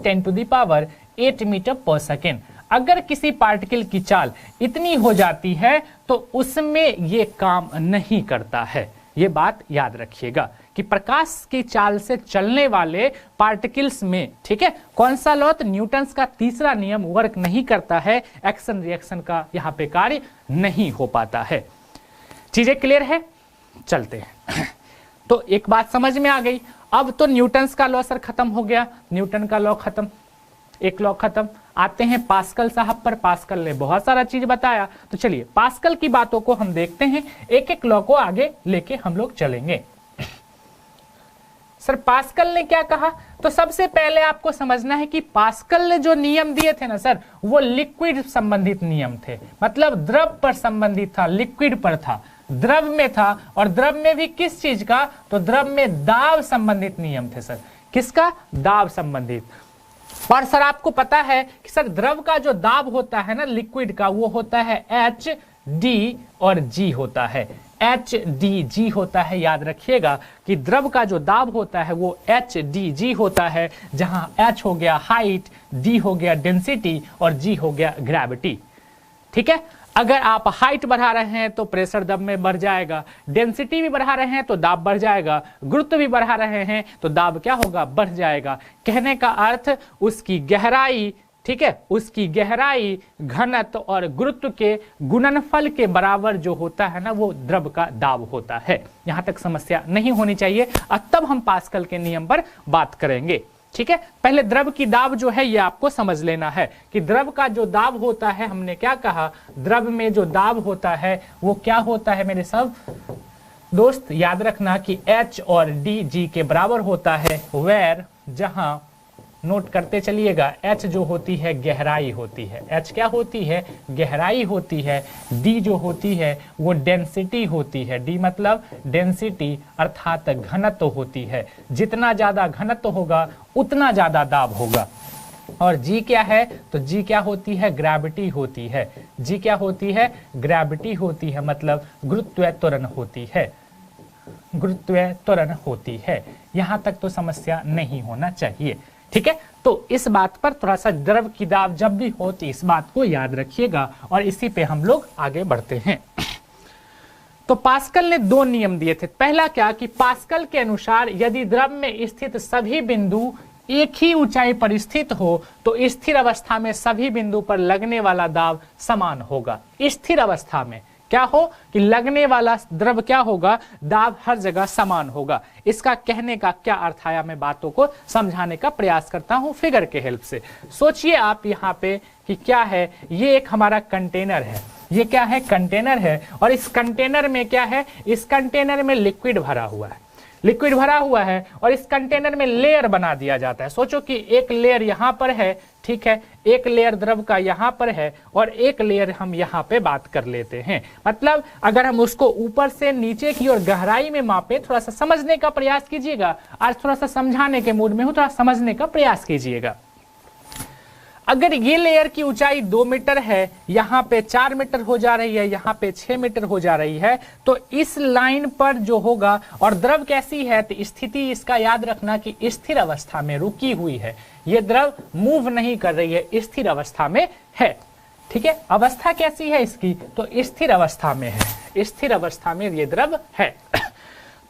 S1: 10⁸ मीटर पर सेकेंड। अगर किसी पार्टिकल की चाल इतनी हो जाती है तो उसमें ये काम नहीं करता है। ये बात याद रखिएगा कि प्रकाश की चाल से चलने वाले पार्टिकल्स में, ठीक है, कौन सा लॉ, तो न्यूटन्स का तीसरा नियम वर्क नहीं करता है, एक्शन रिएक्शन का यहाँ पे कार्य नहीं हो पाता है। चीजें क्लियर है? चलते हैं। तो एक बात समझ में आ गई। अब तो न्यूटन्स का लॉ सर खत्म हो गया, न्यूटन का लॉ खत्म, एक लॉ खत्म। आते हैं पास्कल साहब पर। पास्कल ने बहुत सारा चीज बताया, तो चलिए पास्कल की बातों को हम देखते हैं, एक एक लॉ को आगे लेके हम लोग चलेंगे। सर पास्कल ने क्या कहा, तो सबसे पहले आपको समझना है कि पास्कल ने जो नियम दिए थे ना सर, वो लिक्विड संबंधित नियम थे, मतलब द्रव पर संबंधित था, लिक्विड पर था, द्रव में था। और द्रव में भी किस चीज का, तो द्रव में दाब संबंधित नियम थे सर। किसका? दाब संबंधित। और सर आपको पता है कि सर द्रव का जो दाब होता है ना लिक्विड का, वो होता है HD और G होता है, HDG होता है। याद रखिएगा कि द्रव का जो दाब होता है वो HDG होता है, जहां H हो गया हाइट, D हो गया डेंसिटी और G हो गया ग्रेविटी। ठीक है, अगर आप हाइट बढ़ा रहे हैं तो प्रेशर दब में बढ़ जाएगा, डेंसिटी भी बढ़ा रहे हैं तो दाब बढ़ जाएगा, गुरुत्व भी बढ़ा रहे हैं तो दाब क्या होगा, बढ़ जाएगा। कहने का अर्थ उसकी गहराई, ठीक है, उसकी गहराई घनत्व और गुरुत्व के गुणनफल के बराबर जो होता है ना, वो द्रव का दाब होता है। यहां तक समस्या नहीं होनी चाहिए, और तब हम पास्कल के नियम पर बात करेंगे। ठीक है, पहले द्रव की दाब जो है ये आपको समझ लेना है कि द्रव का जो दाब होता है, हमने क्या कहा, द्रव में जो दाब होता है वो क्या होता है मेरे सब दोस्त, याद रखना कि H और D G के बराबर होता है। वेर, जहां नोट करते चलिएगा, H जो होती है गहराई होती है, H क्या होती है, गहराई होती है। D जो होती है वो डेंसिटी होती है, D मतलब डेंसिटी अर्थात घनत्व होती है। जितना ज्यादा घनत्व होगा उतना ज्यादा दाब होगा। और G क्या है, तो G क्या होती है, ग्रेविटी होती है। G क्या होती है, ग्रेविटी होती है, मतलब गुरुत्वीय त्वरण होती है, गुरुत्वीय त्वरण होती है। यहां तक तो समस्या नहीं होना चाहिए। ठीक है, तो इस बात पर थोड़ा सा द्रव की दाब जब भी होती इस बात को याद रखिएगा, और इसी पे हम लोग आगे बढ़ते हैं। तो पास्कल ने दो नियम दिए थे। पहला क्या कि पास्कल के अनुसार यदि द्रव में स्थित सभी बिंदु एक ही ऊंचाई पर स्थित हो तो स्थिर अवस्था में सभी बिंदु पर लगने वाला दाब समान होगा। स्थिर अवस्था में क्या हो कि लगने वाला द्रव क्या होगा, दाब हर जगह समान होगा। इसका कहने का क्या अर्थ आया, मैं बातों को समझाने का प्रयास करता हूं फिगर के हेल्प से। सोचिए आप यहाँ पे कि क्या है, ये एक हमारा कंटेनर है, ये क्या है, कंटेनर है, और इस कंटेनर में क्या है, इस कंटेनर में लिक्विड भरा हुआ है, लिक्विड भरा हुआ है, और इस कंटेनर में लेयर बना दिया जाता है। सोचो कि एक लेयर यहाँ पर है, ठीक है, एक लेयर द्रव का यहाँ पर है और एक लेयर हम यहाँ पे बात कर लेते हैं। मतलब अगर हम उसको ऊपर से नीचे की ओर गहराई में मापे, थोड़ा सा समझने का प्रयास कीजिएगा। आज थोड़ा सा समझाने के मूड में हूं, थोड़ा समझने का प्रयास कीजिएगा। अगर ये लेयर की ऊंचाई 2 मीटर है, यहाँ पे 4 मीटर हो जा रही है, यहाँ पे 6 मीटर हो जा रही है, तो इस लाइन पर जो होगा, और द्रव कैसी है, तो स्थिति इसका याद रखना कि स्थिर अवस्था में रुकी हुई है, ये द्रव मूव नहीं कर रही है, स्थिर अवस्था में है। ठीक है, अवस्था कैसी है इसकी, तो स्थिर अवस्था में है, स्थिर अवस्था में ये द्रव है।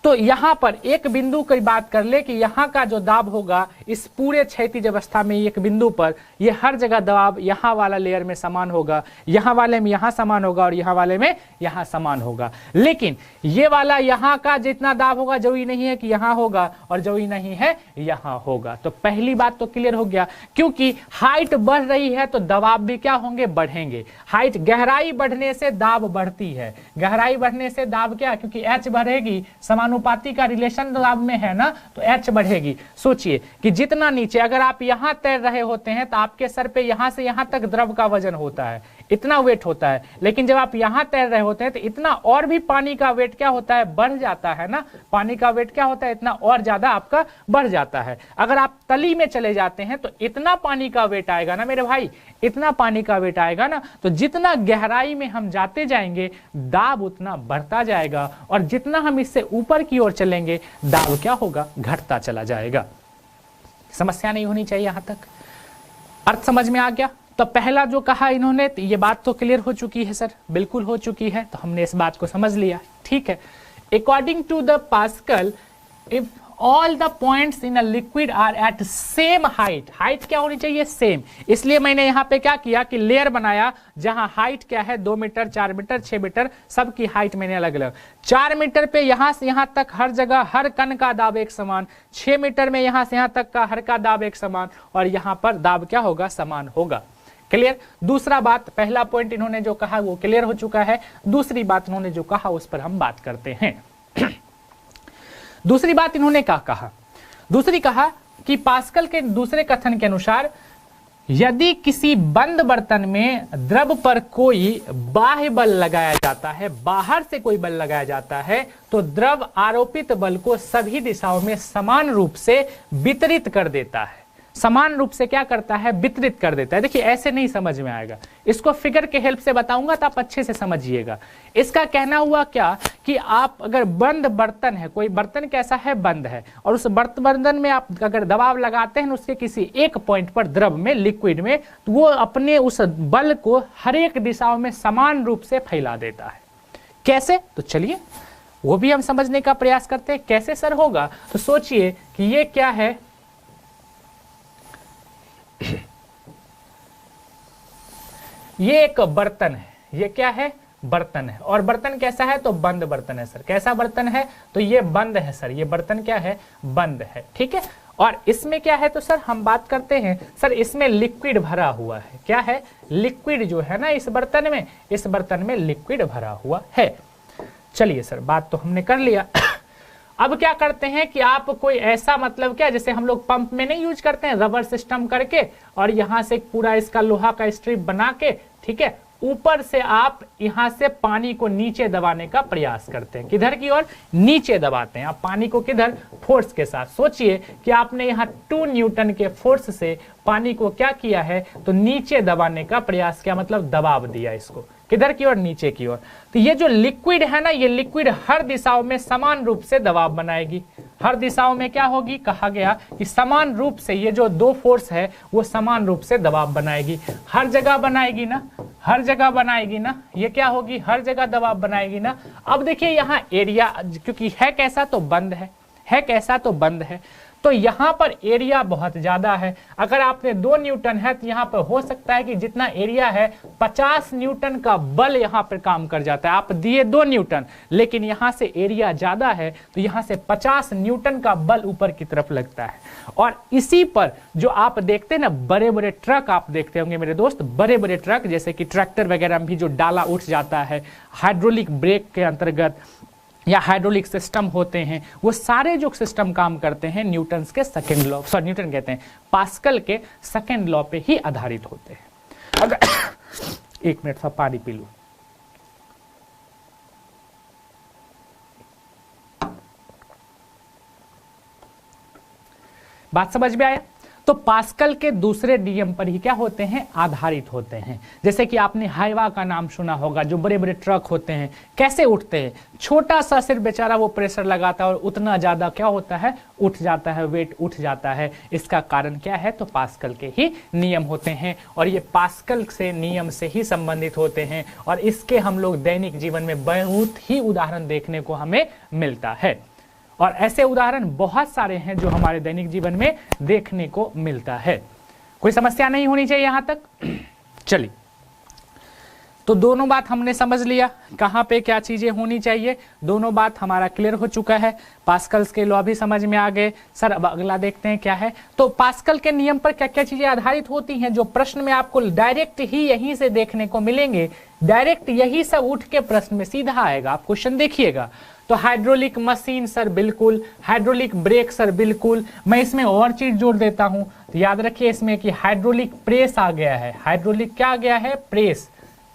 S1: तो यहाँ पर एक बिंदु की बात कर ले कि यहाँ का जो दाब होगा इस पूरे क्षैतिज अवस्था में एक बिंदु पर, ये हर जगह दबाव यहाँ वाला लेयर में समान होगा, यहाँ वाले में यहाँ समान होगा और यहाँ वाले में यहाँ समान होगा। लेकिन ये वाला यहाँ का जितना दाब होगा जरूरी नहीं है कि यहाँ होगा, और जरूरी नहीं है यहाँ होगा। तो पहली बात तो क्लियर हो गया, क्योंकि हाइट बढ़ रही है तो दबाव भी क्या होंगे, बढ़ेंगे। हाइट, गहराई बढ़ने से दाब बढ़ती है, गहराई बढ़ने से दाब क्या, क्योंकि H बढ़ेगी, समानुपाती का रिलेशन दाब में है ना, तो H बढ़ेगी। सोचिए कि जितना नीचे, अगर आप यहाँ तैर रहे होते हैं तो आपके सर पे यहाँ से यहाँ तक द्रव का वजन होता है, इतना वेट होता है, लेकिन जब आप यहाँ तैर रहे होते हैं तो इतना और भी पानी का वेट क्या होता है, बढ़ जाता है ना। पानी का वेट क्या होता है, इतना और ज्यादा आपका बढ़ जाता है। अगर आप तली में चले जाते हैं तो इतना पानी का वेट आएगा ना मेरे भाई, इतना पानी का वेट आएगा ना, तो जितना गहराई में हम जाते जाएंगे दाब उतना बढ़ता जाएगा, और जितना हम इससे ऊपर की ओर चलेंगे दाब क्या होगा, घटता चला जाएगा। समस्या नहीं होनी चाहिए। यहां तक अर्थ समझ में आ गया। तो पहला जो कहा इन्होंने, तो ये बात तो क्लियर हो चुकी है सर, बिल्कुल हो चुकी है, तो हमने इस बात को समझ लिया। ठीक है, according to the Pascal, if all the points in a liquid are at same height, height क्या होनी चाहिए, सेम। इसलिए मैंने यहाँ पे क्या किया कि लेयर बनाया जहां हाइट क्या है, 2 मीटर, 4 मीटर, 6 मीटर, सबकी हाइट मैंने अलग अलग। 4 मीटर पे यहां से यहां तक हर जगह हर कण का दाब एक समान, 6 मीटर में यहां से यहां तक का हर का दाब एक समान, और यहां पर दाब क्या होगा, समान होगा। क्लियर। दूसरा बात, पहला पॉइंट इन्होंने जो कहा वो क्लियर हो चुका है। दूसरी बात इन्होंने जो कहा उस पर हम बात करते हैं। दूसरी बात इन्होंने क्या कहा, दूसरी कहा कि पास्कल के दूसरे कथन के अनुसार यदि किसी बंद बर्तन में द्रव पर कोई बाह्य बल लगाया जाता है, बाहर से कोई बल लगाया जाता है, तो द्रव आरोपित बल को सभी दिशाओं में समान रूप से वितरित कर देता है। समान रूप से क्या करता है, वितरित कर देता है। देखिए ऐसे नहीं समझ में आएगा, इसको फिगर के हेल्प से बताऊंगा तो आप अच्छे से समझिएगा। इसका कहना हुआ क्या कि आप अगर बंद बर्तन है, कोई बर्तन कैसा है, बंद है, और उस बर्तन में आप अगर दबाव लगाते हैं उसके किसी एक पॉइंट पर, द्रव में, लिक्विड में, तो वो अपने उस बल को हर एक दिशाओं में समान रूप से फैला देता है। कैसे, तो चलिए वो भी हम समझने का प्रयास करते हैं। कैसे सर होगा, तो सोचिए कि ये क्या है, ये एक बर्तन है, ये क्या है, बर्तन है, और बर्तन कैसा है, तो बंद बर्तन है सर। कैसा बर्तन है, तो ये बंद है सर, ये बर्तन क्या है, बंद है, ठीक है। और इसमें क्या है, तो सर हम बात करते हैं सर इसमें लिक्विड भरा हुआ है। क्या है, लिक्विड जो है ना इस बर्तन में लिक्विड भरा हुआ है। चलिए सर बात तो हमने कर लिया। अब क्या करते हैं कि आप कोई ऐसा, मतलब क्या, जैसे हम लोग पंप में नहीं यूज करते हैं रबर सिस्टम करके, और यहां से पूरा इसका लोहा का स्ट्रिप बना के, ठीक है, ऊपर से आप यहां से पानी को नीचे दबाने का प्रयास करते हैं। किधर की ओर, नीचे दबाते हैं आप पानी को, किधर, फोर्स के साथ। सोचिए कि आपने यहाँ 2 न्यूटन के फोर्स से पानी को क्या किया है, तो नीचे दबाने का प्रयास किया, मतलब दबाव दिया इसको, किधर की ओर, नीचे की ओर। तो ये जो लिक्विड है ना, ये लिक्विड हर दिशाओं में समान रूप से दबाव बनाएगी। हर दिशाओं में क्या होगी, कहा गया कि समान रूप से, ये जो 2 फोर्स है वो समान रूप से दबाव बनाएगी। हर जगह बनाएगी ना, हर जगह बनाएगी ना, ये क्या होगी, हर जगह दबाव बनाएगी ना। अब देखिए यहाँ एरिया, क्योंकि है कैसा, तो बंद है कैसा, तो बंद है, तो यहाँ पर एरिया बहुत ज्यादा है। अगर आपने 2 न्यूटन है तो यहाँ पर हो सकता है कि जितना एरिया है 50 न्यूटन का बल यहाँ पर काम कर जाता है। आप दिए 2 न्यूटन, लेकिन यहाँ से एरिया ज्यादा है तो यहाँ से 50 न्यूटन का बल ऊपर की तरफ लगता है। और इसी पर जो आप देखते हैं ना, बड़े बड़े ट्रक आप देखते होंगे मेरे दोस्त, बड़े बड़े ट्रक जैसे कि ट्रैक्टर वगैरह में भी जो डाला उठ जाता है, हाइड्रोलिक ब्रेक के अंतर्गत या हाइड्रोलिक सिस्टम होते हैं, वो सारे जो सिस्टम काम करते हैं न्यूटन्स के सेकंड लॉ, सॉरी न्यूटन कहते हैं, पास्कल के सेकंड लॉ पे ही आधारित होते हैं। अगर 1 मिनट सा पानी पी लूं। बात समझ में आया? तो पास्कल के दूसरे नियम पर ही क्या होते हैं, आधारित होते हैं। जैसे कि आपने हाइवा का नाम सुना होगा, जो बड़े बड़े ट्रक होते हैं कैसे उठते हैं, छोटा सा सिर्फ बेचारा वो प्रेशर लगाता है और उतना ज्यादा क्या होता है, उठ जाता है, वेट उठ जाता है। इसका कारण क्या है, तो पास्कल के ही नियम होते हैं, और ये पास्कल से नियम से ही संबंधित होते हैं, और इसके हम लोग दैनिक जीवन में बहुत ही उदाहरण देखने को हमें मिलता है। और ऐसे उदाहरण बहुत सारे हैं जो हमारे दैनिक जीवन में देखने को मिलता है। कोई समस्या नहीं होनी चाहिए यहां तक। चलिए, तो दोनों बात हमने समझ लिया, कहां पे क्या चीजें होनी चाहिए, दोनों बात हमारा क्लियर हो चुका है। पास्कल्स के लॉ भी समझ में आ गए। सर अब अगला देखते हैं क्या है। तो पास्कल के नियम पर क्या क्या चीजें आधारित होती हैं, जो प्रश्न में आपको डायरेक्ट ही यहीं से देखने को मिलेंगे, डायरेक्ट यही सब उठ के प्रश्न में सीधा आएगा। आप क्वेश्चन देखिएगा। तो हाइड्रोलिक मशीन सर बिल्कुल, हाइड्रोलिक ब्रेक सर बिल्कुल। मैं इसमें और चीज जोड़ देता हूं, तो याद रखिए इसमें कि हाइड्रोलिक प्रेस आ गया है। हाइड्रोलिक क्या आ गया है, प्रेस,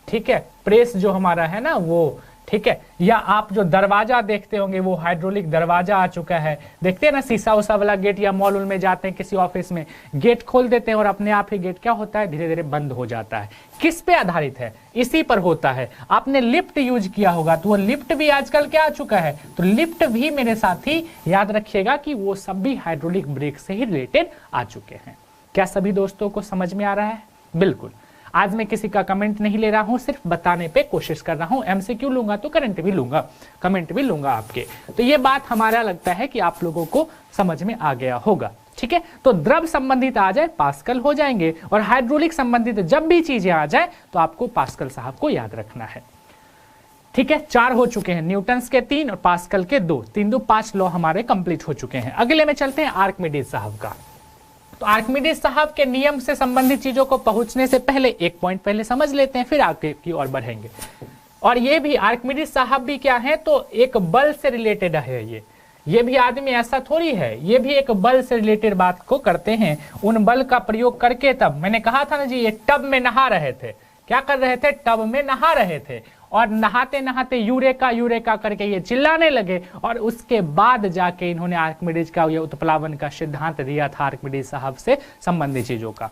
S1: ठीक है, प्रेस जो हमारा है ना वो, ठीक है। या आप जो दरवाजा देखते होंगे वो हाइड्रोलिक दरवाजा आ चुका है। देखते हैं ना शीशा उषा वाला गेट, या मॉल में जाते हैं किसी ऑफिस में, गेट खोल देते हैं और अपने आप ही गेट क्या होता है, धीरे धीरे बंद हो जाता है। किस पे आधारित है, इसी पर होता है। आपने लिफ्ट यूज किया होगा, तो वो लिफ्ट भी आजकल क्या आ चुका है, तो लिफ्ट भी मेरे साथी याद रखिएगा कि वो सब भी हाइड्रोलिक ब्रेक से ही रिलेटेड आ चुके हैं। क्या सभी दोस्तों को समझ में आ रहा है? बिल्कुल। आज मैं किसी का कमेंट नहीं ले रहा हूं, सिर्फ बताने पे कोशिश कर रहा हूं। एमसीक्यू लूंगा तो करंट भी लूंगा, कमेंट भी लूंगा आपके। तो ये बात हमारा लगता है कि आप लोगों को समझ में आ गया होगा, ठीक है। तो द्रव संबंधित आ जाए पास्कल हो जाएंगे, और हाइड्रोलिक संबंधित जब भी चीजें आ जाए तो आपको पास्कल साहब को याद रखना है, ठीक है। 4 हो चुके हैं, न्यूटन्स के 3 और पास्कल के 2, 3 2 5 लॉ हमारे कंप्लीट हो चुके हैं। अगले में चलते हैं आर्किमिडीज साहब का। तो आर्किमिडीज साहब के नियम से संबंधित चीजों को पहुंचने से पहले एक पॉइंट पहले समझ लेते हैं, फिर आगे की ओर बढ़ेंगे। और ये भी आर्किमिडीज साहब भी क्या है, तो एक बल से रिलेटेड है। ये भी आदमी ऐसा थोड़ी है, ये भी एक बल से रिलेटेड बात को करते हैं। उन बल का प्रयोग करके, तब मैंने कहा था ना जी, ये टब में नहा रहे थे, क्या कर रहे थे, टब में नहा रहे थे, और नहाते नहाते यूरेका यूरेका करके ये चिल्लाने लगे, और उसके बाद जाके इन्होंने आर्किमिडीज का ये उत्प्लावन का सिद्धांत दिया था, आर्किमिडीज साहब से संबंधित चीजों का।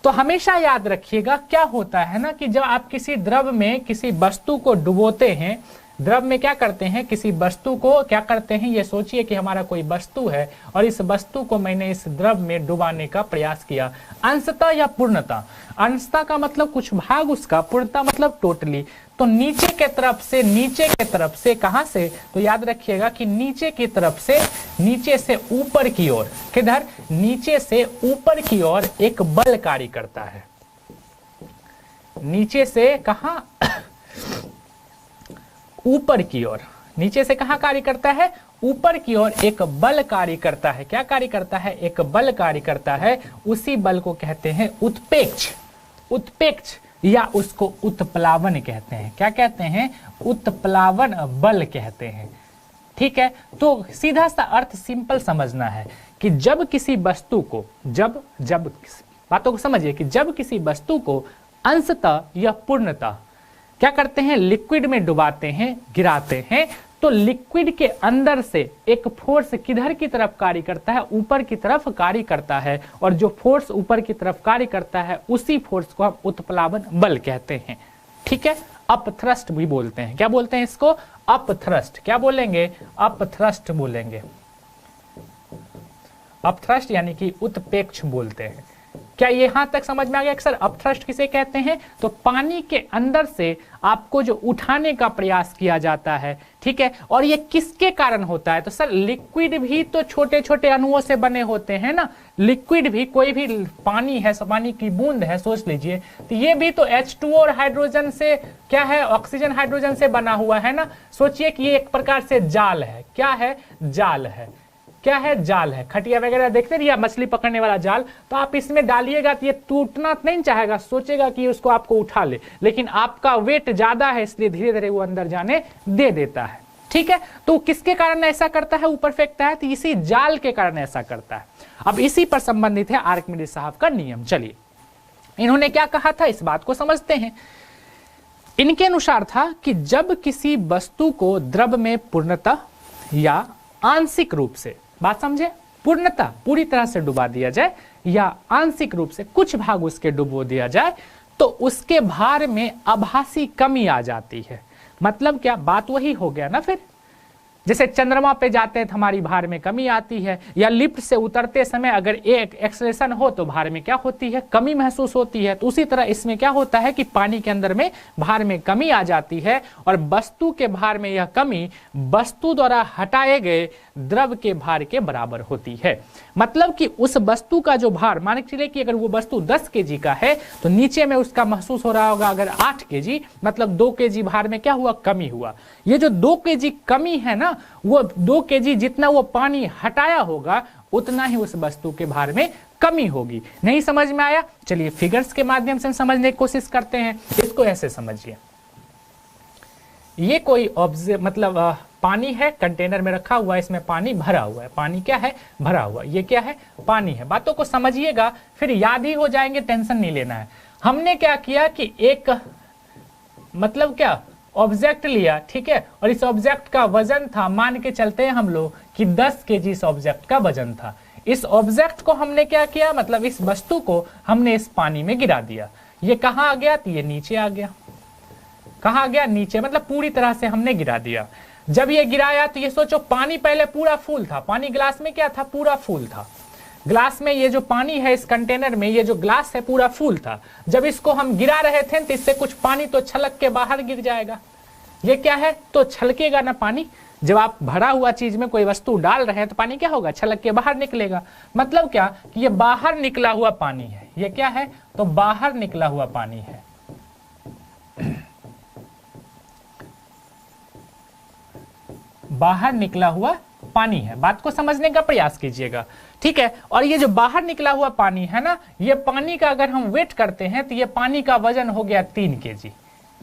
S1: तो हमेशा याद रखिएगा क्या होता है ना कि जब आप किसी द्रव में किसी वस्तु को डुबोते हैं, द्रव में क्या करते हैं, किसी वस्तु को क्या करते हैं, ये सोचिए कि हमारा कोई वस्तु है और इस वस्तु को मैंने इस द्रव में डुबाने का प्रयास किया, अंशतः या पूर्णतः। अंशतः का मतलब कुछ भाग उसका, पूर्णतः मतलब टोटली। तो नीचे के तरफ से, नीचे के तरफ से कहां से, तो याद रखिएगा कि नीचे की तरफ से, नीचे से ऊपर की ओर, किधर, नीचे से ऊपर की ओर एक बल कार्य करता है। नीचे से कहां, ऊपर की ओर, नीचे से कहां कार्य करता है, ऊपर की ओर एक बल कार्य करता है। क्या कार्य करता है, एक बल कार्य करता है। उसी बल को कहते हैं उत्प्रेक्ष, उत्प्रेक्ष या उसको उत्प्लावन कहते हैं। क्या कहते हैं, उत्प्लावन बल कहते हैं। ठीक है, तो सीधा सा अर्थ सिंपल समझना है कि जब किसी वस्तु को, जब बातों को समझिए कि जब किसी वस्तु को अंशतः या पूर्णतः क्या करते हैं, लिक्विड में डुबाते हैं, गिराते हैं, तो लिक्विड के अंदर से एक फोर्स किधर की तरफ कार्य करता है, ऊपर की तरफ कार्य करता है, और जो फोर्स ऊपर की तरफ कार्य करता है उसी फोर्स को हम उत्प्लावन बल कहते हैं। ठीक है, अपथ्रस्ट भी बोलते हैं। क्या बोलते हैं इसको, अपथ्रस्ट। क्या बोलेंगे, अपथ्रस्ट बोलेंगे। अपथ्रस्ट यानी कि उत्प्रेक्ष बोलते हैं। क्या यहां तक समझ में आ गया कि सर अपथ्रस्ट किसे कहते हैं, तो पानी के अंदर से आपको जो उठाने का प्रयास किया जाता है। ठीक है, और ये किसके कारण होता है, तो सर लिक्विड भी तो छोटे छोटे अणुओं से बने होते हैं ना, लिक्विड भी, कोई भी पानी है, पानी की बूंद है सोच लीजिए, तो ये भी तो H2O और हाइड्रोजन से, क्या है, ऑक्सीजन हाइड्रोजन से बना हुआ है ना। सोचिए कि ये एक प्रकार से जाल है। क्या है, जाल है। क्या है, जाल है। खटिया वगैरह देखते रहिए, मछली पकड़ने वाला जाल, तो आप इसमें डालिएगा तो ये टूटना नहीं चाहेगा, सोचेगा कि उसको आपको उठा ले, लेकिन आपका वेट ज्यादा है इसलिए धीरे धीरे वो अंदर जाने दे देता है। ठीक है, तो किसके कारण ऐसा करता है, ऊपर फेंकता है, तो इसी जाल के कारण ऐसा करता है। अब इसी पर संबंधित है आर्किमिडीज साहब का नियम। चलिए, इन्होंने क्या कहा था इस बात को समझते हैं। इनके अनुसार था कि जब किसी वस्तु को द्रव में पूर्णतः या आंशिक रूप से, बात समझे, पूर्णतः पूरी तरह से डुबा दिया जाए या आंशिक रूप से कुछ भाग उसके डुबो दिया जाए, तो उसके भार में आभासी कमी आ जाती है। मतलब क्या, बात वही हो गया ना फिर, जैसे चंद्रमा पे जाते हैं तो हमारी भार में कमी आती है, या लिफ्ट से उतरते समय अगर एक एक्सेलरेशन हो तो भार में क्या होती है, कमी महसूस होती है। तो उसी तरह इसमें क्या होता है कि पानी के अंदर में भार में कमी आ जाती है, और वस्तु के भार में यह कमी वस्तु द्वारा हटाए गए द्रव के भार के बराबर होती है। मतलब कि उस वस्तु का जो भार, मान के चलिए कि अगर वो वस्तु 10 kg का है तो नीचे में उसका महसूस हो रहा होगा अगर 8 kg, मतलब 2 kg भार में क्या हुआ, कमी हुआ। ये जो 2 kg कमी है ना, वो 2 kg जितना वो पानी हटाया होगा उतना ही उस वस्तु के भार में कमी होगी। नहीं समझ में आया, चलिए फिगर्स के माध्यम से समझने की कोशिश करते हैं। इसको ऐसे समझिए, ये कोई मतलब पानी है, कंटेनर में रखा हुआ है, इसमें पानी भरा हुआ है। पानी क्या है, भरा हुआ। ये क्या है, पानी है। बातों को समझिएगा, फिर याद ही हो जाएंगे, टेंशन नहीं लेना है। हमने क्या किया कि एक मतलब क्या ऑब्जेक्ट लिया, ठीक है, और इस ऑब्जेक्ट का वजन था, मान के चलते हैं हम लोग कि 10 kg इस ऑब्जेक्ट का वजन था। इस ऑब्जेक्ट को हमने क्या किया, मतलब इस वस्तु को हमने इस पानी में गिरा दिया। ये कहाँ आ गया, तो ये नीचे आ गया। कहाँ आ गया, नीचे, मतलब पूरी तरह से हमने गिरा दिया। जब ये गिराया तो ये सोचो पानी पहले पूरा फुल था, पानी ग्लास में क्या था, पूरा फुल था। ग्लास में ये जो पानी है इस कंटेनर में, ये जो ग्लास है पूरा फुल था। जब इसको हम गिरा रहे थे तो इससे कुछ पानी तो छलक के बाहर गिर जाएगा। ये क्या है, तो छलकेगा ना पानी। जब आप भरा हुआ चीज में कोई वस्तु डाल रहे हैं तो पानी क्या होगा, छलक के बाहर निकलेगा। मतलब क्या कि ये बाहर निकला हुआ पानी है। ये क्या है, तो बाहर निकला हुआ पानी है। बाहर निकला हुआ पानी है। बात को समझने का प्रयास कीजिएगा, ठीक है। और ये जो बाहर निकला हुआ पानी है ना, ये पानी का अगर हम वेट करते हैं तो ये पानी का वजन हो गया 3 kg।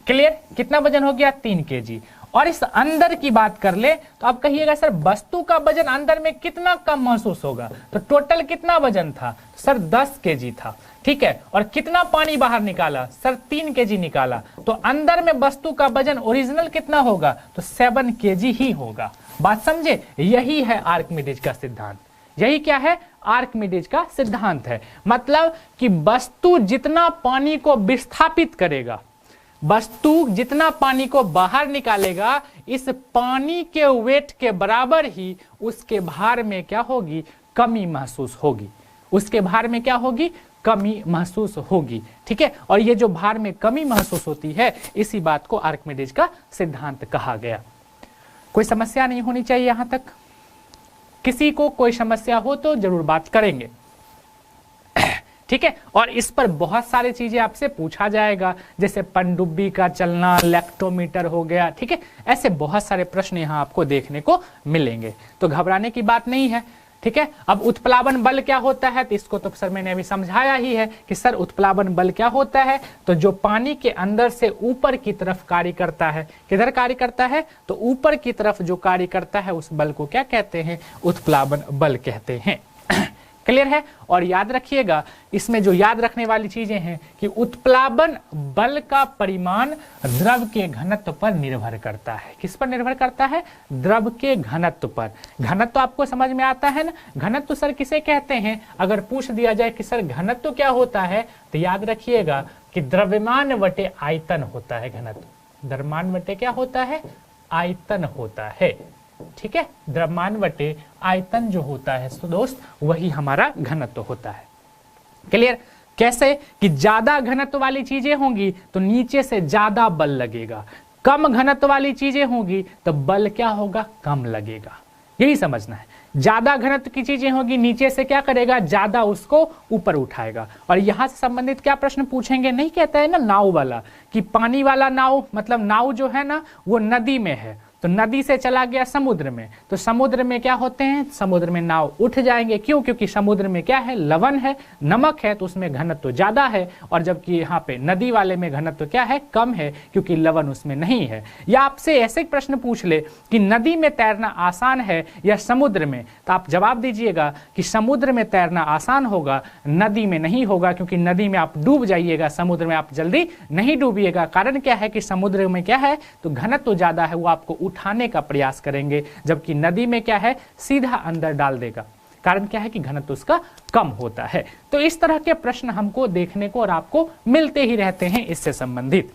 S1: क्लियर, कितना वजन हो गया, 3 kg। और इस अंदर की बात कर ले तो आप कहिएगा सर वस्तु का वजन अंदर में कितना कम महसूस होगा, तो टोटल कितना वजन था सर 10 केजी था, ठीक है। और कितना पानी बाहर निकाला सर 3 केजी निकाला, तो अंदर में वस्तु का वजन ओरिजिनल कितना होगा, तो 7 केजी ही होगा। बात समझे, यही है आर्किमिडीज का सिद्धांत। यही क्या है, आर्किमिडीज का सिद्धांत है। मतलब कि वस्तु जितना पानी को विस्थापित करेगा, वस्तु जितना पानी को बाहर निकालेगा, इस पानी के वेट के बराबर ही उसके भार में क्या होगी, कमी महसूस होगी। उसके भार में क्या होगी, कमी महसूस होगी, ठीक है। और ये जो भार में कमी महसूस होती है, इसी बात को आर्किमिडीज का सिद्धांत कहा गया। कोई समस्या नहीं होनी चाहिए यहां तक। किसी को कोई समस्या हो तो जरूर बात करेंगे, ठीक है। और इस पर बहुत सारी चीजें आपसे पूछा जाएगा, जैसे पनडुब्बी का चलना, लैक्टोमीटर हो गया, ठीक है। ऐसे बहुत सारे प्रश्न यहाँ आपको देखने को मिलेंगे, तो घबराने की बात नहीं है, ठीक है। अब उत्प्लावन बल क्या होता है, तो इसको तो सर मैंने अभी समझाया ही है कि सर उत्प्लावन बल क्या होता है, तो जो पानी के अंदर से ऊपर की तरफ कार्य करता है, किधर कार्य करता है, तो ऊपर की तरफ जो कार्य करता है उस बल को क्या कहते हैं, उत्प्लावन बल कहते हैं। क्लियर है। और याद रखिएगा, इसमें जो याद रखने वाली चीजें हैं कि उत्प्लावन बल का परिमाण द्रव के घनत्व पर निर्भर करता है। किस पर निर्भर करता है, द्रव के घनत्व पर। घनत्व तो आपको समझ में आता है ना, घनत्व सर किसे कहते हैं, अगर पूछ दिया जाए कि सर घनत्व क्या होता है, तो याद रखिएगा कि द्रव्यमान बटे आयतन होता है घनत्व। द्रव्यमान बटे क्या होता है, आयतन होता है, ठीक है। द्रव्यमान बटे आयतन जो होता है तो दोस्त वही हमारा घनत्व होता है। क्लियर। कैसे कि ज्यादा घनत्व वाली चीजें होंगी तो नीचे से ज्यादा बल लगेगा, कम घनत्व वाली चीजें होंगी तो बल क्या होगा, कम लगेगा। यही समझना है। ज्यादा घनत्व की चीजें होगी, नीचे से क्या करेगा, ज्यादा उसको ऊपर उठाएगा। और यहां से संबंधित क्या प्रश्न पूछेंगे, नहीं कहता है ना नाव वाला कि पानी वाला नाव, मतलब नाव जो है ना वो नदी में है, तो नदी से चला गया समुद्र में, तो समुद्र में क्या होते हैं, समुद्र में नाव उठ जाएंगे। क्यों, क्योंकि समुद्र में क्या है, लवण है, नमक है, तो उसमें घनत्व ज्यादा है। और जबकि यहाँ पे नदी वाले में घनत्व क्या है, कम है, क्योंकि लवण उसमें नहीं है। या आपसे ऐसे प्रश्न पूछ ले कि नदी में तैरना आसान है या समुद्र में, तो आप जवाब दीजिएगा कि समुद्र में तैरना आसान होगा, नदी में नहीं होगा, क्योंकि नदी में आप डूब जाइएगा, समुद्र में आप जल्दी नहीं डूबिएगा। कारण क्या है कि समुद्र में क्या है, तो घनत्व ज्यादा है, वो आपको उठाने का प्रयास करेंगे, जबकि नदी में क्या है, सीधा अंदर डाल देगा। कारण क्या है कि घनत्व उसका कम होता है। तो इस तरह के प्रश्न हमको देखने को और आपको मिलते ही रहते हैं इससे संबंधित।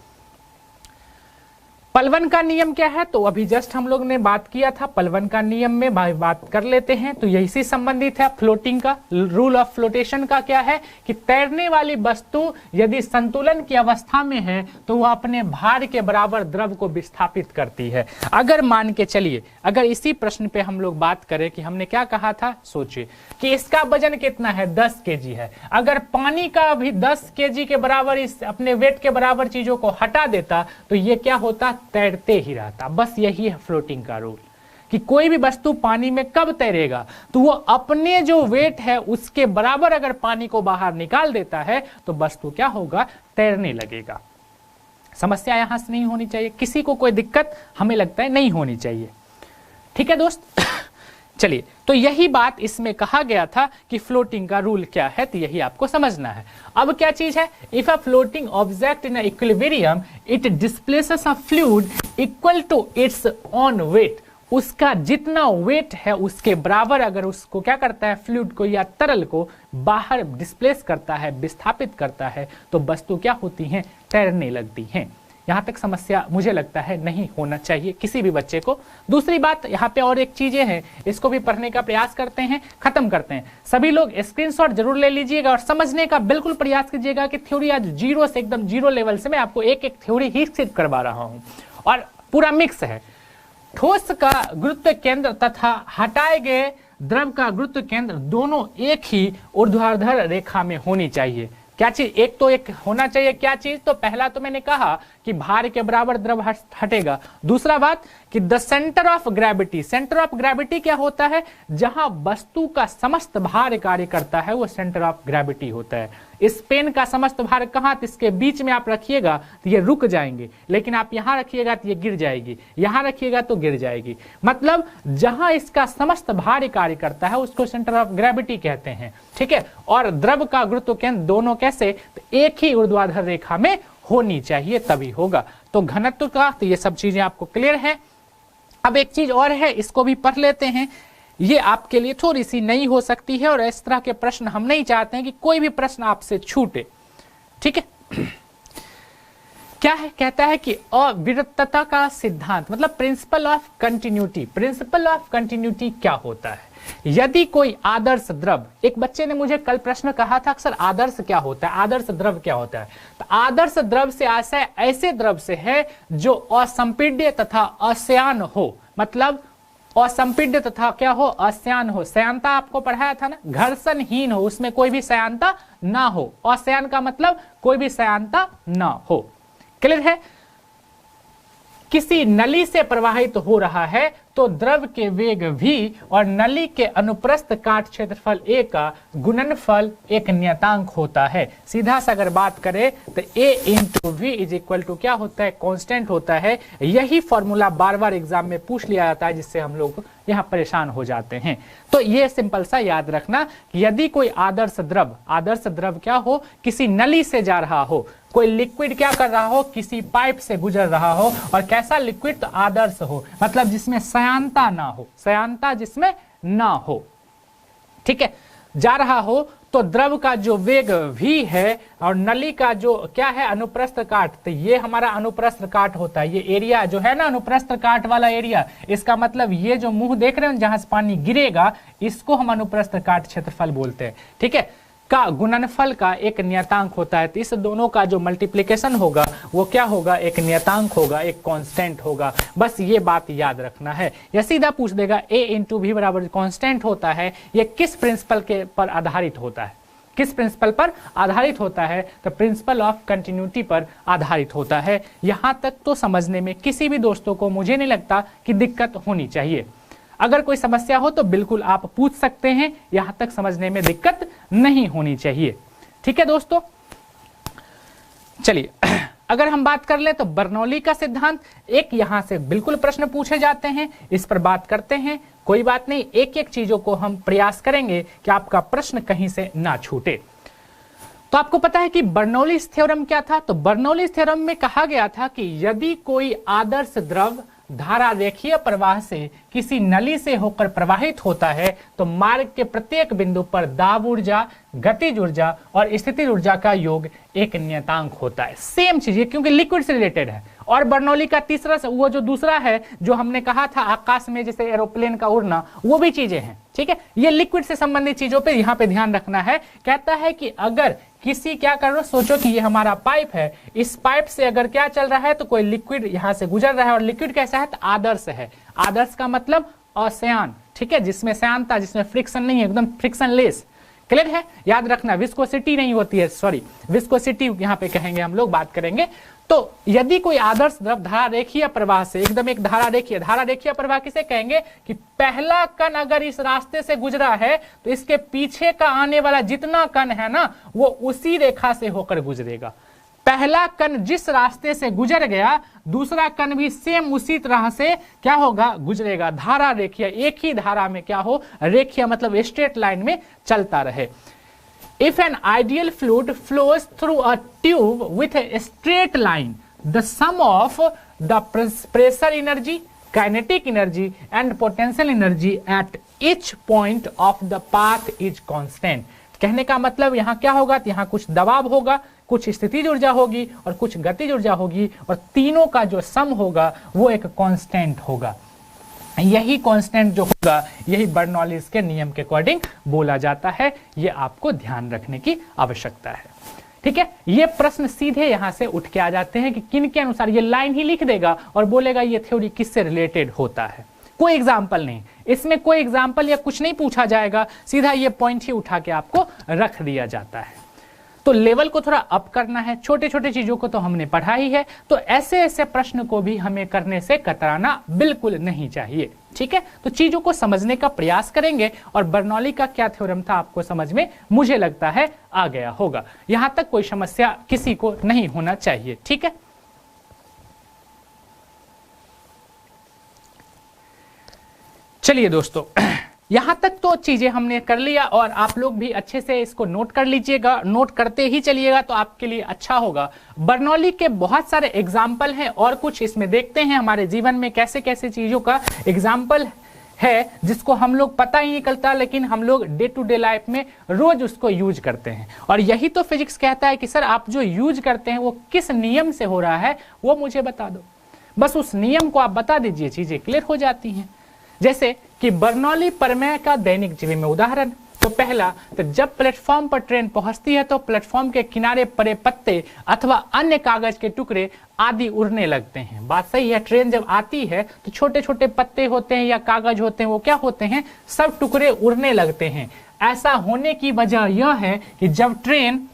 S1: पलवन का नियम क्या है, तो अभी जस्ट हम लोग ने बात किया था, पलवन का नियम में बात कर लेते हैं। तो यही से संबंधित है फ्लोटिंग का, रूल ऑफ फ्लोटेशन का क्या है कि तैरने वाली वस्तु यदि संतुलन की अवस्था में है तो वह अपने भार के बराबर द्रव को विस्थापित करती है। अगर मान के चलिए, अगर इसी प्रश्न पे हम लोग बात करें कि हमने क्या कहा था, सोचिए कि इसका वजन कितना है, 10 केजी है। अगर पानी का भी 10 केजी के बराबर, इस अपने वेट के बराबर चीजों को हटा देता तो ये क्या होता, तैरते ही रहता। बस यही है फ्लोटिंग का रूल कि कोई भी वस्तु पानी में कब तैरेगा, तो वो अपने जो वेट है उसके बराबर अगर पानी को बाहर निकाल देता है तो वस्तु क्या होगा, तैरने लगेगा। समस्या यहां से नहीं होनी चाहिए, किसी को कोई दिक्कत हमें लगता है नहीं होनी चाहिए, ठीक है दोस्त। चलिए, तो यही बात इसमें कहा गया था कि फ्लोटिंग का रूल क्या है, तो यही आपको समझना है। अब क्या चीज है, if a floating object in equilibrium it displaces a fluid equal to its own weight, उसका जितना वेट है उसके बराबर अगर उसको क्या करता है, फ्लूइड को या तरल को बाहर डिस्प्लेस करता है, विस्थापित करता है, तो वस्तु क्या होती हैं, तैरने लगती हैं। यहां तक समस्या मुझे लगता है नहीं होना चाहिए किसी भी बच्चे को। दूसरी बात यहाँ पे और एक चीजें हैं, इसको भी पढ़ने का प्रयास करते हैं, खत्म करते हैं। सभी लोग स्क्रीनशॉट जरूर ले लीजिएगा और समझने का बिल्कुल प्रयास कीजिएगा कि थ्योरी आज जीरो से एकदम जीरो लेवल से मैं आपको एक एक थ्योरी ही सिर्फ करवा रहा हूं और पूरा मिक्स है। ठोस का गुरुत्व केंद्र तथा हटाए गए द्रव का गुरुत्व केंद्र दोनों एक ही ऊर्ध्वाधर रेखा में होनी चाहिए। क्या चीज, एक तो एक होना चाहिए, क्या चीज, तो पहला तो मैंने कहा कि भार के बराबर द्रव हटेगा। दूसरा बात कि the centre of gravity, centre of gravity क्या होता है, जहां वस्तु का समस्त भार कार्य करता है वो सेंटर ऑफ ग्रेविटी होता है। इस पेन का समस्त भार कहां, तो इसके बीच में आप रखिएगा तो ये रुक जाएंगे, लेकिन आप यहां रखिएगा तो ये गिर जाएगी, यहां रखिएगा तो गिर जाएगी। मतलब जहां इसका समस्त भार कार्य करता है उसको सेंटर ऑफ ग्रेविटी कहते हैं, ठीक है। और द्रव का गुरुत्व केंद्र दोनों कैसे, तो एक ही ऊर्ध्वाधर रेखा में होनी चाहिए तभी होगा। तो घनत्व का तो ये सब चीजें आपको क्लियर है। अब एक चीज और है, इसको भी पढ़ लेते हैं, ये आपके लिए थोड़ी सी नई हो सकती है और इस तरह के प्रश्न हम नहीं चाहते हैं कि कोई भी प्रश्न आपसे छूटे, ठीक है। क्या है, कहता है कि अविरतता का सिद्धांत, मतलब principle of continuity. Principle of continuity क्या होता है, यदि कोई आदर्श द्रव, एक बच्चे ने मुझे कल प्रश्न कहा था सर आदर्श क्या होता है, आदर्श द्रव क्या होता है, तो आदर्श द्रव से आशय ऐसे द्रव से है जो असंपीड्य तथा अश्यान हो, मतलब असंपीड्य तथा क्या हो, अश्यान हो। श्यानता आपको पढ़ाया था ना, घर्षणहीन हो, उसमें कोई भी श्यानता ना हो। अश्यान का मतलब कोई भी श्यानता ना हो, क्लियर है। किसी नली से प्रवाहित हो रहा है तो द्रव के वेग v और नली के अनुप्रस्थ काट क्षेत्रफल a का गुणनफल एक नियतांक होता है। सीधा सा अगर बात करें तो a into V is equal to क्या होता है, कांस्टेंट होता है। यही फॉर्मूला बार बार एग्जाम में पूछ लिया जाता है, जिससे हम लोग यहाँ परेशान हो जाते हैं। तो ये सिंपल सा याद रखना कि यदि कोई आदर्श द्रव क्या हो, किसी नली से जा रहा हो, कोई लिक्विड क्या कर रहा हो, किसी पाइप से गुजर रहा हो, और कैसा लिक्विड, तो आदर्श हो, मतलब जिसमें श्यानता ना हो, श्यानता जिसमें ना हो, ठीक है, जा रहा हो, तो द्रव का जो वेग v है और नली का जो क्या है, अनुप्रस्थ काट, तो ये हमारा अनुप्रस्थ काट होता है। ये एरिया जो है ना, अनुप्रस्थ काट वाला एरिया, इसका मतलब ये जो मुंह देख रहे हैं जहां से पानी गिरेगा, इसको हम अनुप्रस्थ काट क्षेत्रफल बोलते हैं, ठीक है, का गुणनफल का एक नियतांक होता है। तो इस दोनों का जो मल्टीप्लिकेशन होगा वो क्या होगा, एक नियतांक होगा, एक कांस्टेंट होगा। बस ये बात याद रखना है। या सीधा पूछ देगा a इंटू वी बराबर कांस्टेंट होता है, ये किस प्रिंसिपल के पर आधारित होता है, किस प्रिंसिपल पर आधारित होता है, तो प्रिंसिपल ऑफ कंटिन्यूटी पर आधारित होता है। यहां तक तो समझने में किसी भी दोस्तों को मुझे नहीं लगता कि दिक्कत होनी चाहिए। अगर कोई समस्या हो तो बिल्कुल आप पूछ सकते हैं, यहां तक समझने में दिक्कत नहीं होनी चाहिए, ठीक है दोस्तों। चलिए अगर हम बात कर ले तो बर्नौली का सिद्धांत, एक यहां से बिल्कुल प्रश्न पूछे जाते हैं, इस पर बात करते हैं। कोई बात नहीं, एक एक चीजों को हम प्रयास करेंगे कि आपका प्रश्न कहीं से ना छूटे। तो आपको पता है कि बर्नौलीज थ्योरम क्या था, तो बर्नौलीज थ्योरम में कहा गया था कि यदि कोई आदर्श द्रव धारा रेखीय प्रवाह से किसी नली से होकर प्रवाहित होता है तो मार्ग के प्रत्येक बिंदु पर दाब ऊर्जा, गतिज ऊर्जा और स्थितिज ऊर्जा का योग एक नियतांक होता है। सेम चीज है क्योंकि लिक्विड से रिलेटेड है। और बर्नौली का तीसरा वो जो दूसरा है जो हमने कहा था आकाश में जैसे एरोप्लेन का उड़ना, वो भी चीजें हैं, ठीक है। ये लिक्विड से संबंधित चीजों पे यहाँ पे ध्यान रखना है। कहता है कि अगर किसी क्या कर रहे हो, सोचो कि ये हमारा पाइप है, इस पाइप से अगर क्या चल रहा है तो कोई लिक्विड यहाँ से गुजर रहा है, और लिक्विड कैसा है, तो आदर्श है। आदर्श का मतलब अश्यान, ठीक है, जिसमें श्यानता, जिसमें फ्रिक्शन नहीं है, एकदम फ्रिक्शनलेस, क्लियर है। याद रखना विस्कोसिटी नहीं होती है, सॉरी विस्कोसिटी यहाँ पे कहेंगे, हम लोग बात करेंगे। तो यदि कोई आदर्श द्रव धारा रेखीय प्रवाह से, एकदम एक धारा रेखीय प्रवाह किसे कहेंगे कि पहला कण अगर इस रास्ते से गुजरा है तो इसके पीछे का आने वाला जितना कण है ना वो उसी रेखा से होकर गुजरेगा। पहला कण जिस रास्ते से गुजर गया दूसरा कण भी सेम उसी तरह से क्या होगा, गुजरेगा। धारा रेखीय, एक ही धारा में क्या हो, रेखीय मतलब स्ट्रेट लाइन में चलता रहे। If an ideal fluid flows through a tube with a straight line, the sum of the pressure energy, kinetic energy and potential energy at each point of the path is constant. कहने का मतलब यहाँ क्या होगा, यहाँ कुछ दबाव होगा, कुछ स्थितिज ऊर्जा होगी और कुछ गतिज ऊर्जा होगी, और तीनों का जो सम होगा वो एक कांस्टेंट होगा। यही कांस्टेंट जो होगा यही बर्नौलीज के नियम के अकॉर्डिंग बोला जाता है। ये आपको ध्यान रखने की आवश्यकता है, ठीक है। ये प्रश्न सीधे यहां से उठ के आ जाते हैं कि किन के अनुसार, ये लाइन ही लिख देगा और बोलेगा ये थ्योरी किससे रिलेटेड होता है। कोई एग्जाम्पल नहीं, इसमें कोई एग्जाम्पल या कुछ नहीं पूछा जाएगा, सीधा ये पॉइंट ही उठा के आपको रख दिया जाता है। तो लेवल को थोड़ा अप करना है। छोटे छोटे चीजों को तो हमने पढ़ा ही है, तो ऐसे ऐसे प्रश्न को भी हमें करने से कतराना बिल्कुल नहीं चाहिए। ठीक है, तो चीजों को समझने का प्रयास करेंगे और बर्नौली का क्या थ्योरम था आपको समझ में मुझे लगता है आ गया होगा। यहां तक कोई समस्या किसी को नहीं होना चाहिए। ठीक है, चलिए दोस्तों, यहां तक तो चीजें हमने कर लिया और आप लोग भी अच्छे से इसको नोट कर लीजिएगा, नोट करते ही चलिएगा तो आपके लिए अच्छा होगा। बर्नौली के बहुत सारे एग्जाम्पल हैं और कुछ इसमें देखते हैं हमारे जीवन में कैसे कैसे चीजों का एग्जाम्पल है जिसको हम लोग पता ही नहीं चलता, लेकिन हम लोग डे टू डे लाइफ में रोज उसको यूज करते हैं। और यही तो फिजिक्स कहता है कि सर आप जो यूज करते हैं वो किस नियम से हो रहा है वो मुझे बता दो। बस उस नियम को आप बता दीजिए, चीजें क्लियर हो जाती हैं। जैसे कि बर्नौली प्रमेय का दैनिक जीवन में उदाहरण, तो पहला, तो जब प्लेटफॉर्म पर ट्रेन पहुंचती है तो प्लेटफॉर्म के किनारे पड़े पत्ते अथवा अन्य कागज के टुकड़े आदि उड़ने लगते हैं। बात सही है, ट्रेन जब आती है तो छोटे छोटे पत्ते होते हैं या कागज होते हैं, वो क्या होते हैं, सब टुकड़े उड़ने लगते हैं। ऐसा होने की वजह यह है कि जब ट्रेन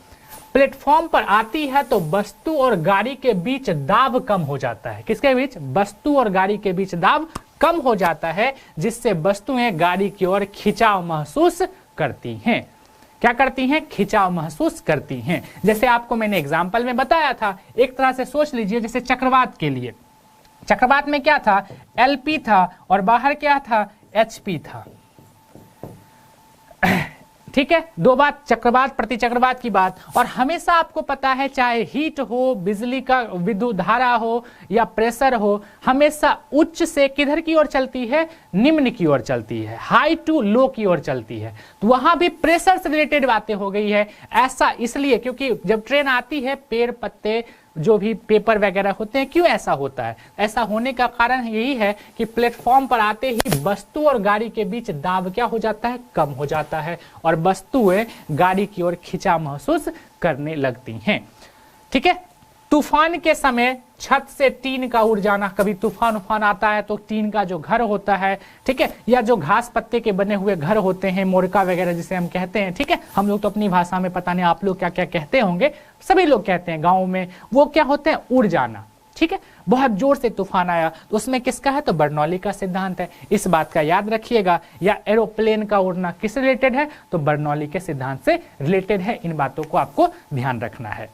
S1: प्लेटफॉर्म पर आती है तो वस्तु और गाड़ी के बीच दाब कम हो जाता है। किसके बीच? वस्तु और गाड़ी के बीच दाब कम हो जाता है, जिससे वस्तुएं गाड़ी की ओर खिंचाव महसूस करती हैं। क्या करती हैं? खिंचाव महसूस करती हैं। जैसे आपको मैंने एग्जाम्पल में बताया था, एक तरह से सोच लीजिए, जैसे चक्रवात के लिए, चक्रवात में क्या था, LP था और बाहर क्या था, HP था। ठीक है, दो बात, चक्रवात प्रति चक्रवात की बात। और हमेशा आपको पता है चाहे हीट हो, बिजली का विद्युत धारा हो या प्रेशर हो, हमेशा उच्च से किधर की ओर चलती है, निम्न की ओर चलती है, हाई टू लो की ओर चलती है। तो वहां भी प्रेशर से रिलेटेड बातें हो गई है। ऐसा इसलिए क्योंकि जब ट्रेन आती है, पेड़ पत्ते जो भी पेपर वगैरह होते हैं, क्यों ऐसा होता है? ऐसा होने का कारण यही है कि प्लेटफॉर्म पर आते ही वस्तु और गाड़ी के बीच दाब क्या हो जाता है, कम हो जाता है और वस्तुएं गाड़ी की ओर खिंचाव महसूस करने लगती हैं। ठीक है, तूफान के समय छत से टीन का उड़ जाना, कभी तूफान उफान आता है तो टीन का जो घर होता है, ठीक है, या जो घास पत्ते के बने हुए घर होते हैं, मोरका वगैरह जिसे हम कहते हैं, ठीक है, हम लोग तो अपनी भाषा में, पता नहीं आप लोग क्या क्या कहते होंगे, सभी लोग कहते हैं गाँव में, वो क्या होते हैं, उड़ जाना। ठीक है, बहुत जोर से तूफान आया तो उसमें किसका है, तो बर्नौली का सिद्धांत है। इस बात का याद रखिएगा। या एरोप्लेन का उड़ना किस रिलेटेड है, तो बर्नौली के सिद्धांत से रिलेटेड है। इन बातों को आपको ध्यान रखना है।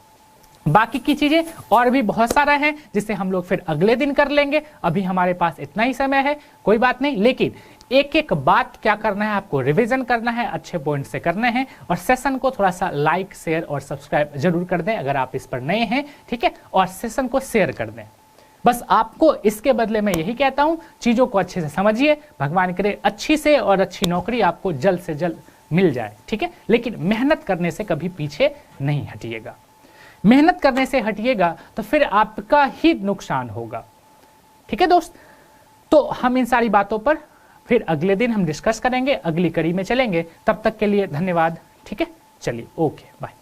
S1: बाकी की चीजें और भी बहुत सारा है जिसे हम लोग फिर अगले दिन कर लेंगे। अभी हमारे पास इतना ही समय है, कोई बात नहीं, लेकिन एक एक बात क्या करना है, आपको रिवीजन करना है, अच्छे पॉइंट से करने हैं। और सेशन को थोड़ा सा लाइक, शेयर और सब्सक्राइब जरूर कर दें अगर आप इस पर नए हैं। ठीक है, और सेशन को शेयर कर दें। बस आपको इसके बदले में यही कहता हूं, चीजों को अच्छे से समझिए। भगवान करे अच्छी से और अच्छी नौकरी आपको जल्द से जल्द मिल जाए। ठीक है, लेकिन मेहनत करने से कभी पीछे नहीं हटिएगा। मेहनत करने से हटिएगा तो फिर आपका ही नुकसान होगा। ठीक है दोस्त, तो हम इन सारी बातों पर फिर अगले दिन हम डिस्कस करेंगे, अगली कड़ी में चलेंगे। तब तक के लिए धन्यवाद। ठीक है, चलिए, ओके, बाय।